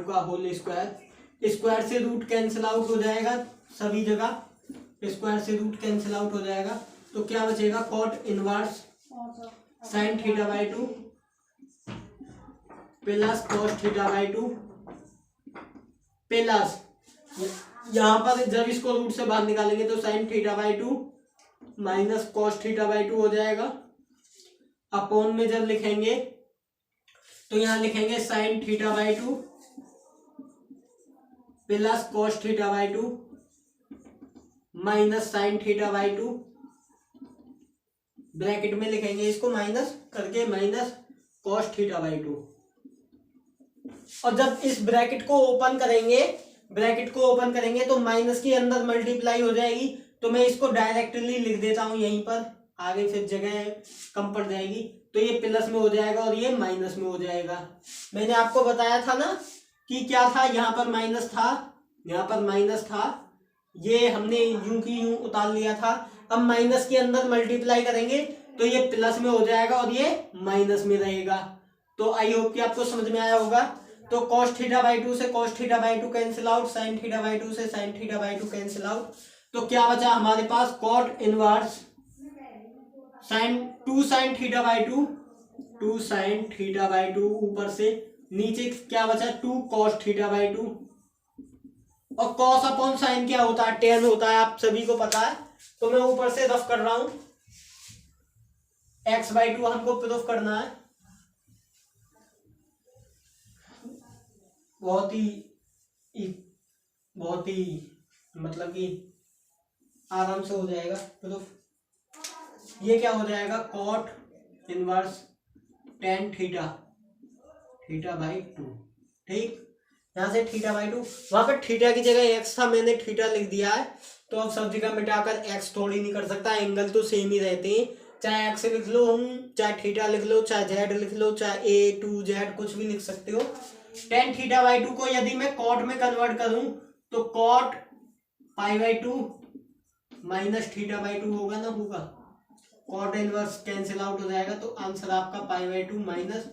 का होल स्क्वायर, स्क्वायर से रूट कैंसिल आउट हो जाएगा सभी जगह, स्क्वायर से रूट कैंसिल आउट हो जाएगा। तो क्या बचेगा, cot inverse sine theta by 2 plus cos theta by 2 plus, यहाँ पर जब इसको रूट से बाहर निकालेंगे तो sine theta by 2 minus cos theta by 2 हो जाएगा। अपॉन में जब लिखेंगे तो यहाँ लिखेंगे sign theta by 2 plus cos theta by 2 minus sine theta by 2, bracket में लिखेंगे इसको माइनस करके, माइनस कॉस थीटा बाई 2। और जब इस ब्रैकेट को ओपन करेंगे तो माइनस के अंदर मल्टीप्लाई हो जाएगी। तो मैं इसको डायरेक्टली लिख देता हूं यहीं पर, आगे फिर जगह कम पड़ जाएगी। तो ये प्लस में हो जाएगा और ये माइनस में हो जाएगा। मैंने आपको बताया था ना कि क्या था, यहाँ पर माइनस था, ये हमने यूं की यूं उतार लिया था। अब माइनस के अंदर मल्टीप्लाई करेंगे तो ये प्लस में हो जाएगा और ये माइनस में रहेगा। तो आई होप कि आपको समझ में आया होगा। तो cos थीटा बाई 2 से cos theta by 2 cancel out, sine theta by 2 से sine theta by 2 cancel out. तो क्या बचा हमारे पास, cot inverse two sine theta by 2 ऊपर से, नीचे क्या बचा 2 cos थीटा बाई 2। और cos अपॉन साइन क्या होता है, tan होता है, आप सभी को पता है। तो मैं ऊपर से रफ कर रहा हूं, x बाई 2 हमको प्रूफ करना है। बहुत ही मतलब कि आराम से हो जाएगा प्रूफ। ये क्या हो जाएगा, cot inverse tan theta by 2, ठीक। यहाँ से थीटा बाई 2, वहां पर थीटा की जगह x था, मैंने थीटा लिख दिया है। तो अब सब जगह मिटाकर x थोड़ी नहीं कर सकता, एंगल तो सेम ही रहते हैं। चाहे x लिख लो, चाहे थीटा लिख लो, चाहे z लिख लो, चाहे a to z कुछ भी लिख सकते हो। tan थीटा बाई 2 को यदि मैं कॉट में कन्वर्ट करूं तो cot pi by 2 minus theta by 2 होगा ना, होगा। कॉट इनवर्स कैंसिल आउट हो जाएगा, तो आंसर आपका पाई बाई 2 माइनस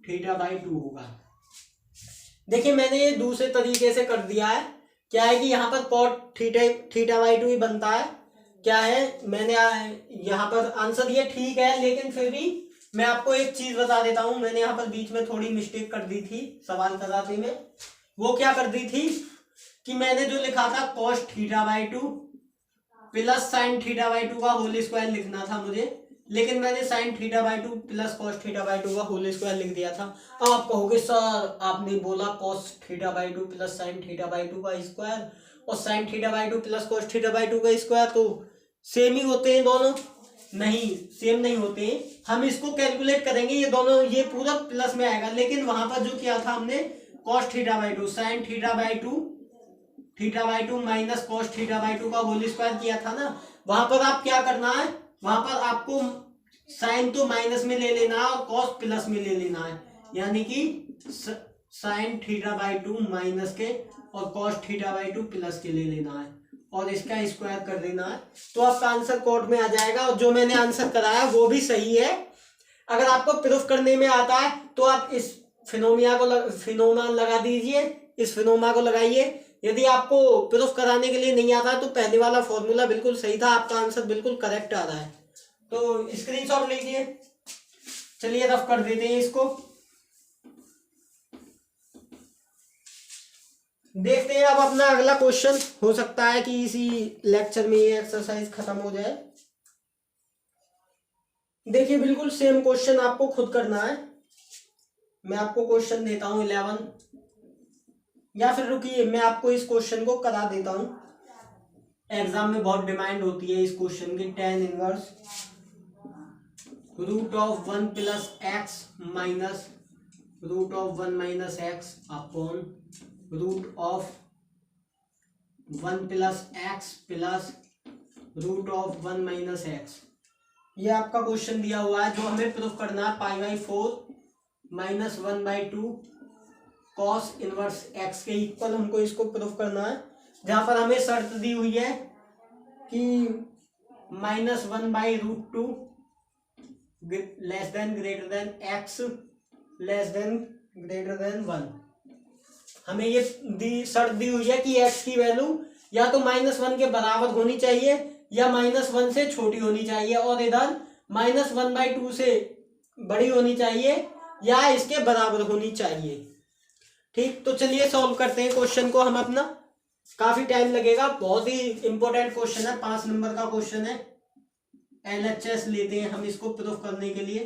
थीटा बाई 2 होगा। देखिए मैंने ये दूसरे तरीके से कर दिया है। क्या है कि यहाँ पर कॉट थीटा बाई 2 ही बनता है। क्या है, मैंने यहाँ पर आंसर ये ठीक है, लेकिन फिर भी मैं आपको एक चीज बता देता हूं। मैंने यहाँ पर बीच में थोड़ी मिस्टेक कर दी थी सवाल कराते में। वो क्या कर दी थी कि मैंने जो लिखा था cos theta by 2 plus sine theta by 2 का होल स्क्वायर लिखना था मुझे, लेकिन मैंने sign theta by 2 plus cos theta by 2 का होल स्क्वायर लिख दिया था। अब आप कहोगे सर आपने बोला cos theta by 2 plus sine theta by 2 का स्क्वायर और sign theta by 2 plus cos theta by 2 का स्क्वायर तो सेम ही होते हैं दोनों। नहीं, सेम नहीं होते हैं। हम इसको कैलकुलेट करेंगे, ये दोनों ये पूरा प्लस में आएगा, लेकिन वहां पर जो किया था हमने cos theta by 2 sine theta by 2 minus cos theta by 2 का होल स्क्वायर किया था ना। वहां पर आप क्या करना है, वहां पर आपको साइन तो माइनस में ले लेना है और cos प्लस में ले लेना है, यानी कि साइन थीटा बाई 2 माइनस के और कॉस थीटा बाई 2 प्लस के ले लेना है और इसका स्क्वायर कर देना है, तो आपका आंसर कोर्ट में आ जाएगा। और जो मैंने आंसर कराया वो भी सही है। अगर आपको प्रूफ करने में आता है तो आप इस फिनोमिना लगा दीजिए, इस फिनोमिना को लगाइए। यदि आपको प्रूफ कराने के लिए नहीं आता तो पहले वाला फॉर्मूला बिल्कुल सही था, आपका आंसर बिल्कुल करेक्ट आ रहा है। तो स्क्रीनशॉट लीजिए। चलिए रफ कर देते हैं इसको। देखते हैं अब अपना अगला क्वेश्चन। हो सकता है कि इसी लेक्चर में ये एक्सरसाइज खत्म हो जाए। देखिए बिल्कुल सेम क्वेश्चन आपको खुद करना है। मैं आपको क्वेश्चन देता हूं 11, या फिर रुकिए मैं आपको इस क्वेश्चन को करा देता हूं। एग्जाम में बहुत डिमांड होती है इस क्वेश्चन की। tan inverse root of 1 plus x minus root of 1 minus x upon root of 1 plus x plus root of 1 minus x. ये आपका क्वेश्चन दिया हुआ है जो हमें प्रूफ करना है। पाई by 4 minus 1/2 cos inverse x के इक्वल हमको इसको प्रूफ करना है, जहां पर हमें शर्त दी हुई है कि -1/√2 less than greater than x less than greater than 1। हमें ये शर्त दी हुई है कि एक्स की वैल्यू या तो -1 के बराबर होनी चाहिए या -1 से छोटी होनी चाहिए, और इधर -1/2 से बड़ी होनी चाहिए या इसके बराबर होनी चाहिए। ठीक, तो चलिए सॉल्व करते हैं क्वेश्चन को हम अपना। काफी टाइम लगेगा, बहुत ही इंपॉर्टेंट क्वेश्चन है, 5 नंबर का क्वेश्चन है। LHS लेते हैं हम इसको प्रूफ करने के लिए।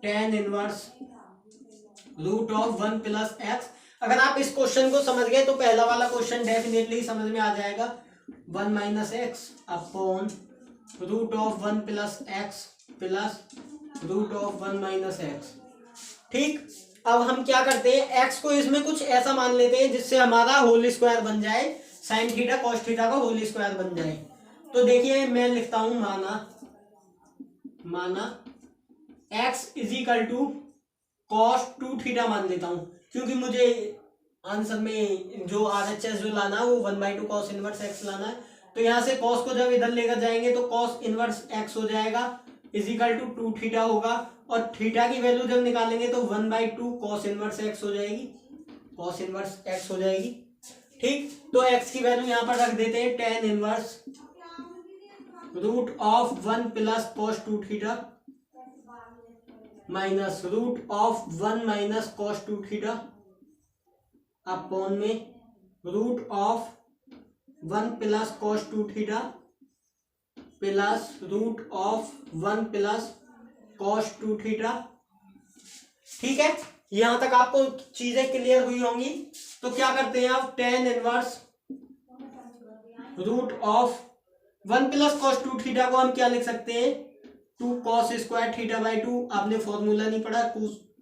tan inverse root of 1 plus x. अगर आप इस क्वेश्चन को समझ गए तो पहला वाला क्वेश्चन डेफिनेटली समझ में आ जाएगा। 1 minus x upon root of 1 plus x plus root of 1 minus x. ठीक, अब हम क्या करते हैं, x को इसमें कुछ ऐसा मान लेते हैं जिससे हमारा होल स्क्वायर बन जाए, साइन थीटा कॉस थीटा का होल स्क्वायर बन जाए। तो देखिए मैं लिखता हूं माना x is equal to cos 2 theta मान लेता हूं, क्योंकि मुझे आंसर में जो RHS जो लाना है वो 1/2 कॉस इनवर्स एक्स लाना है। तो यहां से कॉस को जब इधर लेकर जाएंगे तो कॉस इनवर्स एक्स हो जाएगा इज इक्वल टू 2 थीटा होगा, और थीटा की वैल्यू जब निकालेंगे तो 1/2 कॉस इनवर्स एक्स हो जाएगी, कॉस इनवर्स एक्स हो जाएगी। ठीक, तो एक्स की वैल्यू यहां पर रख देते हैं tan inverse root of 1 plus cos 2 theta minus root of 1 minus cos 2 theta upon में root of 1 plus cos 2 theta plus root of 1 plus cos 2 theta. ठीक है, यहां तक आपको चीजें क्लियर हुई होंगी। तो क्या करते हैं आप, tan inverse root of 1 plus cos 2 theta को हम क्या लिख सकते हैं, 2 कॉस स्क्वायर थीटा बाई 2। आपने फॉर्मूला नहीं पढ़ा,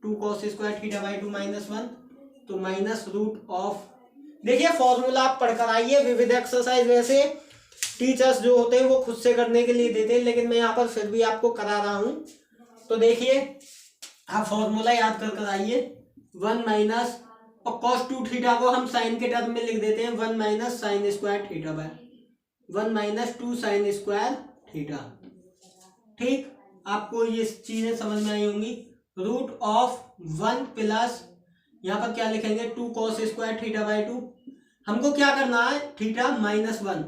2 कॉस स्क्वायर थीटा बाई 2 -1, तो माइनस रूट ऑफ। देखिए फॉर्मूला आप पढ़कर आइए, विविध एक्सरसाइज वैसे टीचर्स जो होते हैं वो खुद से करने के लिए देते हैं, लेकिन मैं यहाँ पर फिर भी आपको करा रहा हूं। तो देखिए आप फॉर्मूला याद कर आइए, 1 माइनस और कॉस 2 थीटा को हम साइन के टर्म में लिख देते हैं 1 minus sign square theta by 1 minus 2 sine square theta. ठीक, आपको ये चीजें समझ में आई होंगी। रूट ऑफ 1 प्लस यहाँ पर क्या लिखेंगे, 2 कॉस स्क्वायर थीटा बाई 2। हमको क्या करना है, थीटा -1।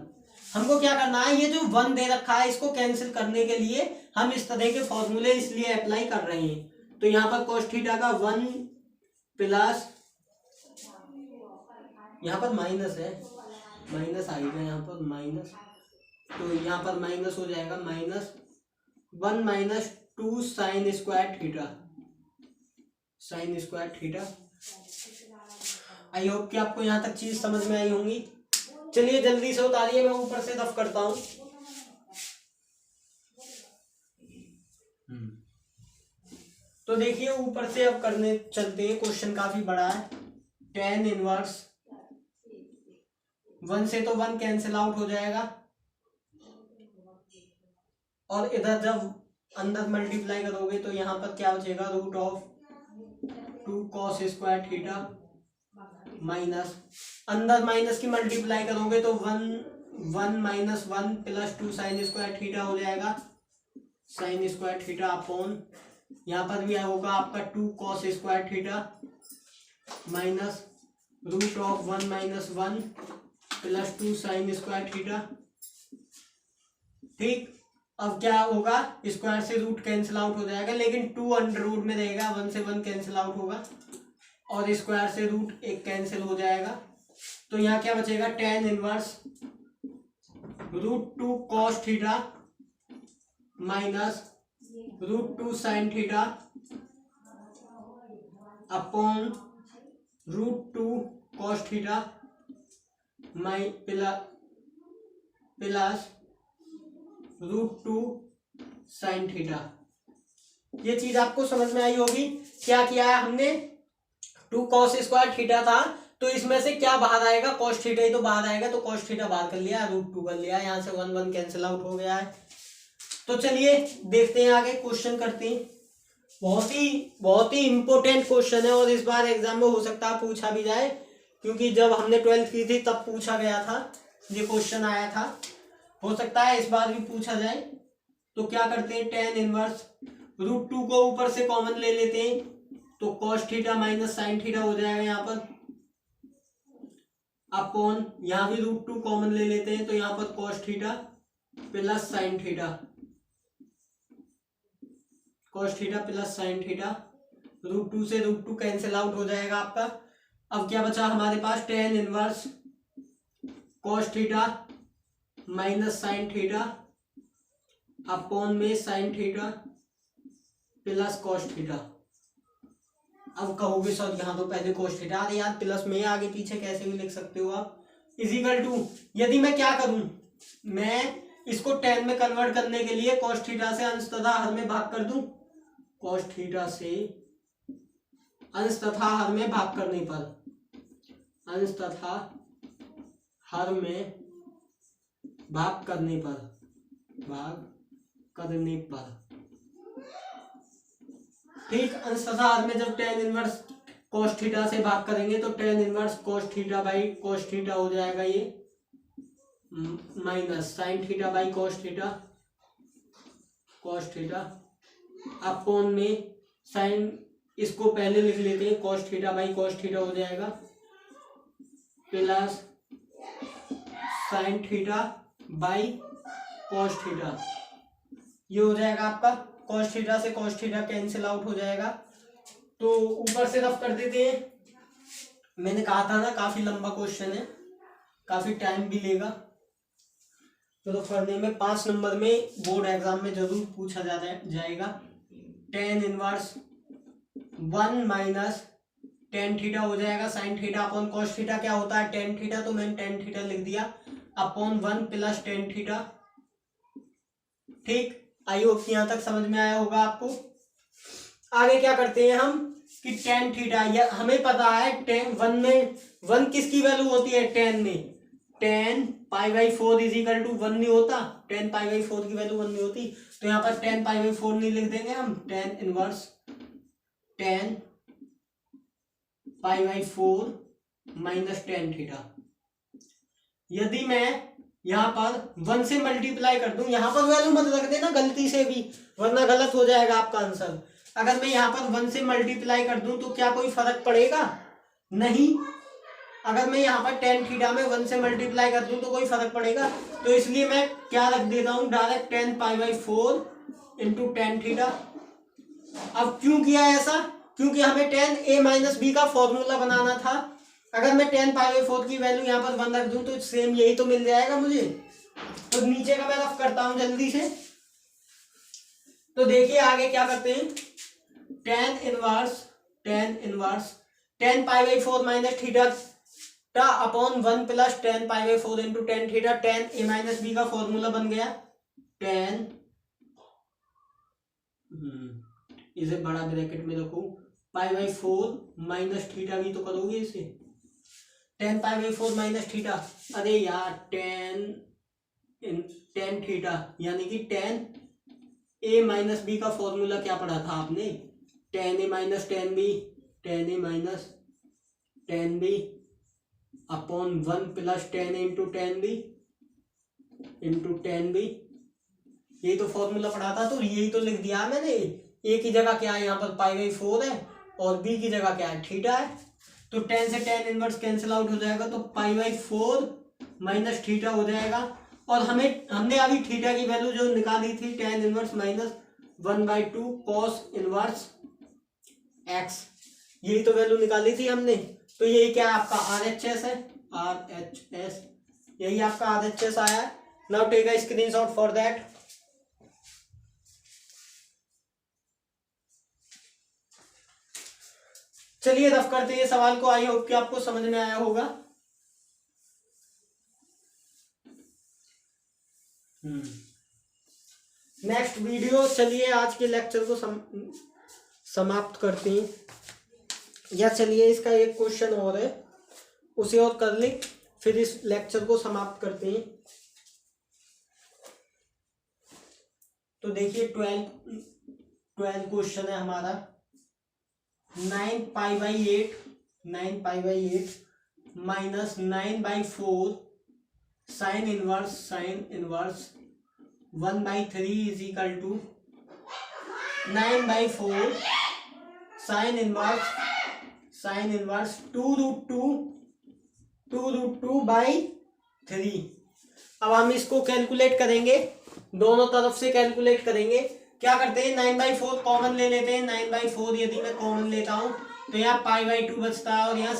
हमको क्या करना है, ये जो 1 दे रखा है इसको कैंसिल करने के लिए हम इस तरह के फॉर्मूले इसलिए अप्लाई कर रहे हैं। तो यहाँ पर कॉस थीटा का 1 प्लस, यहाँ पर माइनस है, माइनस आएगा यहाँ पर माइनस, तो यहाँ पर माइनस हो जाएगा -1 minus 2 sine square theta, sign square theta. आई होप कि आपको यहाँ तक चीज समझ में आई होंगी। चलिए जल्दी से उतारिए, मैं ऊपर से रफ करता हूं। तो देखिए ऊपर से अब करने चलते हैं, क्वेश्चन काफी बड़ा है। tan इनवर्स 1 से तो 1 कैंसिल आउट हो जाएगा, और इधर जब अंदर मल्टीप्लाई करोगे तो यहाँ पर क्या बचेगा, root of 2 cos square theta minus, अंदर माइनस की मल्टीप्लाई करोगे तो 1 minus 1 plus 2 sine square theta हो जाएगा, साइन स्क्वायर थीटा अपॉन यहाँ पर भी होगा आपका 2 cos square theta minus root of 1 minus 1 plus 2 sine square theta. ठीक, अब क्या होगा, स्क्वायर से रूट कैंसिल आउट हो जाएगा, लेकिन 2 अंडर रूट में रहेगा, 1 से 1 कैंसिल आउट होगा और स्क्वायर से रूट एक कैंसिल हो जाएगा। तो यहाँ क्या बचेगा, tan inverse root 2 cos theta minus root 2 sine theta upon root 2 cos theta plus root 2 sine theta. ये चीज आपको समझ में आई होगी। क्या किया है हमने, 2 कॉस स्क्वायर थीटा था तो इसमें से क्या बाहर आएगा, कॉस थीटा ही तो बाहर आएगा, तो कॉस थीटा बाहर कर लिया, रूट 2 कर लिया, यहाँ से 1 1 कैंसिल आउट हो गया है। तो चलिए देखते हैं आगे, क्वेश्चन करते हैं। बहुत ही इंपॉर्टेंट क्वेश्चन है और इस बार एग्जाम में हो सकता है पूछा भी जाए, क्योंकि जब हमने 12th की थी तब पूछा गया था, ये क्वेश्चन आया था, हो सकता है इस बार भी पूछा जाए। तो क्या करते हैं, tan इनवर्स रूट 2 को ऊपर से कॉमन ले लेते हैं, तो cos theta minus sine theta हो जाएगा यहाँ पर, अपॉन यहाँ भी रूट 2 कॉमन ले लेते हैं, तो यहाँ पर cos theta plus sine theta, cos theta plus sine theta, root 2 से रूट 2 कैंसिल आउट हो जाएगा आपका। अब क्या बचा हमारे पास, tan inverse cos theta minus sine theta upon में sine theta plus cos theta. अब कहोगे सर यहाँ तो पहले cos थीटा, अरे यार प्लस में आगे पीछे कैसे भी लिख सकते हो आप, इजिकल टू, यदि मैं क्या करूं, मैं इसको tan में कन्वर्ट करने के लिए cos थीटा से अंश तथा हर में भाग कर दूं, cos थीटा से अंश तथा हर में भाग करने पर, अंश तथा हर में भाग करने पर, ठीक, अंश तथा हर में जब tan इनवर्स cos थीटा से भाग करेंगे तो tan inverse cos theta by cos theta हो जाएगा, ये minus sine theta by cos theta upon में साइन, इसको पहले लिख लेते हैं, cos theta by cos theta हो जाएगा plus sine theta by cos theta, ये हो जाएगा आपका, cos थीटा से cos थीटा कैंसिल आउट हो जाएगा। तो ऊपर से रफ कर देते हैं, मैंने कहा था ना काफी लंबा क्वेश्चन है, काफी टाइम भी लेगा, तो रफ करने में 5 नंबर में बोर्ड एग्जाम में जरूर पूछा जाएगा। tan inverse 1 minus tan theta हो जाएगा sign theta upon cos theta, क्या होता है tan थीटा, तो मैंने tan थीटा लिख दिया, अपॉन 1 प्लस tan थीटा। ठीक, आई होप कि यहाँ तक समझ में आया होगा आपको। आगे क्या करते हैं हम कि tan थीटा, या हमें पता है tan 1 में 1 किसकी वैल्यू होती है, tan में tan pi by 4 is equal to 1 नहीं होता, tan पाई बाई 4 की वैल्यू 1 नहीं होती, तो यहाँ पर tan पाई बाई 4 नहीं लिख देंगे हम, tan inverse tan pi by 4 minus tan theta. यदि मैं यहाँ पर 1 से मल्टीप्लाई कर दूं, यहाँ पर वैल्यू मत रख देना गलती से भी, वरना गलत हो जाएगा आपका आंसर। अगर मैं यहाँ पर 1 से मल्टीप्लाई कर दूं तो क्या कोई फर्क पड़ेगा, नहीं। अगर मैं यहाँ पर tan थीटा में 1 से मल्टीप्लाई कर दूं तो कोई फर्क पड़ेगा, तो इसलिए मैं क्या रख देता हूँ, direct tan pi by 4 into tan theta. अब क्यों किया ऐसा, क्योंकि हमें tan a माइनस बी का फॉर्मूला बनाना था। अगर मैं tan पाई बाई 4 की वैल्यू यहाँ पर 1 रख दूं तो सेम यही तो मिल जाएगा मुझे। तो नीचे का मैं रफ करता हूं जल्दी से, तो देखिए आगे क्या करते हैं, tan inverse tan pi by 4 minus theta upon 1 plus tan pi by 4 into tan theta, tan a minus b का फॉर्मूला बन गया, tan, इसे बड़ा ब्रैकेट में रखो, पाई बाई 4 माइनस थीटा भी तो करोगे इसे, tan pi by 4 minus theta, अरे यार tan थीटा यानी कि tan a माइनस बी का फॉर्मूला क्या पढ़ा था आपने, tan a minus tan b, tan a minus tan b upon 1 plus 10 into 10b into 10b। यही तो फॉर्मूला पढ़ा था, तो यही तो लिख दिया मैंने। ए की जगह क्या है यहाँ पर, π/4 है, और बी की जगह क्या है, थीटा है। तो 10 से tan इनवर्स कैंसिल आउट हो जाएगा, तो π/4 माइनस थीटा हो जाएगा। और हमने अभी थीटा की वैल्यू जो निकाली थी, tan inverse minus 1/2 cos inverse x, यही तो वैल्यू निकाली थी हमने। तो यही क्या है आपका RHS है, RHS, यही आपका RHS आया है। Now take a screenshot for that. चलिए रफ करते हैं सवाल को, आई होप कि आपको समझ में आया होगा। नेक्स्ट वीडियो, चलिए आज के लेक्चर को समाप्त करते हैं, या चलिए इसका एक क्वेश्चन और है, उसे और कर ले, फिर इस लेक्चर को समाप्त करते हैं। तो देखिए 12 क्वेश्चन है हमारा। 9π/8 minus 9/4 sine inverse 1/3 is equal to 9/4 sine inverse 2√2/3। अब हम इसको कैलकुलेट करेंगे, दोनों तरफ से कैलकुलेट करेंगे। क्या करते हैं, 9/4 कॉमन ले लेते हैं। 9/4 यदि मैं कॉमन लेता हूं तो यहाँ π/2 बचता है, और यहाँ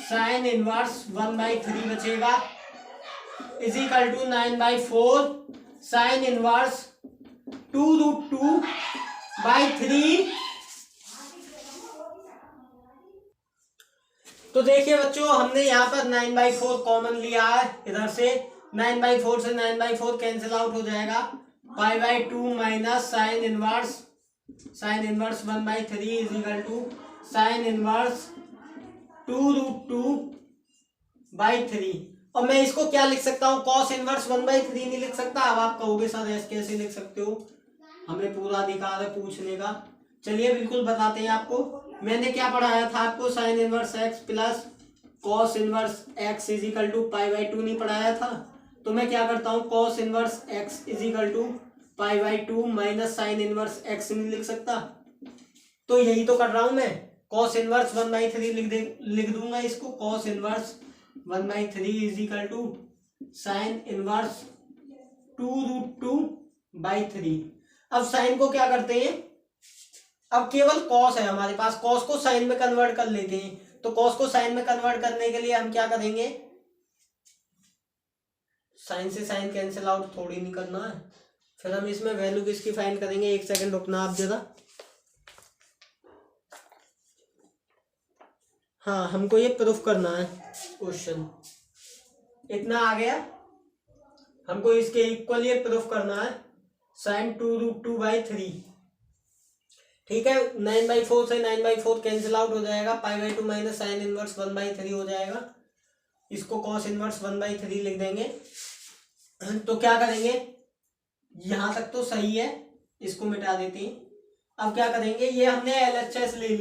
साइन इनवर्स 1/3 बचेगा, is equal to 9/4 sine inverse 2√2/3। तो देखिए बच्चों, हमने यहाँ पर 9/4 कॉमन लिया है, इधर से 9/4 से 9/4 कैंसिल आउट हो जाएगा, π/2 minus sine inverse 1/3 is equal to sine inverse 2√2/3। और मैं इसको क्या लिख सकता हूँ, कॉस इनवर्स 1/3 नहीं लिख सकता। अब आप कहोगे सर ऐसे कैसे लिख सकते हो, हमें पूरा अधिकार है पूछने का। चलिए बिल्कुल बताते हैं आपको। मैंने क्या पढ़ाया था आपको, sine inverse x plus cos inverse x is equal to π/2 नहीं पढ़ाया था। तो मैं क्या करता हूँ, cos inverse x is equal to π/2 minus sine inverse x नहीं लिख सकता। तो यही तो कर रहा हूं मैं, कॉस इनवर्स 1/3 लिख दूंगा इसको। Cos inverse 1/3 is equal to sine inverse 2√2/3। अब साइन को क्या करते हैं, अब केवल कॉस है हमारे पास, कॉस को साइन में कन्वर्ट कर लेते हैं। तो कॉस को साइन में कन्वर्ट करने के लिए हम क्या करेंगे, साइन से साइन कैंसिल आउट थोड़ी नहीं करना है। फिर हम इसमें वैल्यू किसकी फाइंड करेंगे, एक सेकंड रुकना आप जरा। हाँ, हमको ये प्रूफ करना है क्वेश्चन, इतना आ गया। हमको इसके इक्वल ये प्रूफ करना है, साइन 2√2/3। ठीक है, 9/4 से 9/4 कैंसिल आउट हो जाएगा, π/2 माइनस साइन इनवर्स 1/3 हो जाएगा। इसको कॉस इनवर्स 1/3 लिख देंगे। तो क्या करेंगे, यहां तक तो सही है, इसको मिटा देते हैं। अब क्या करेंगे, ये हमने LHS ले लिया।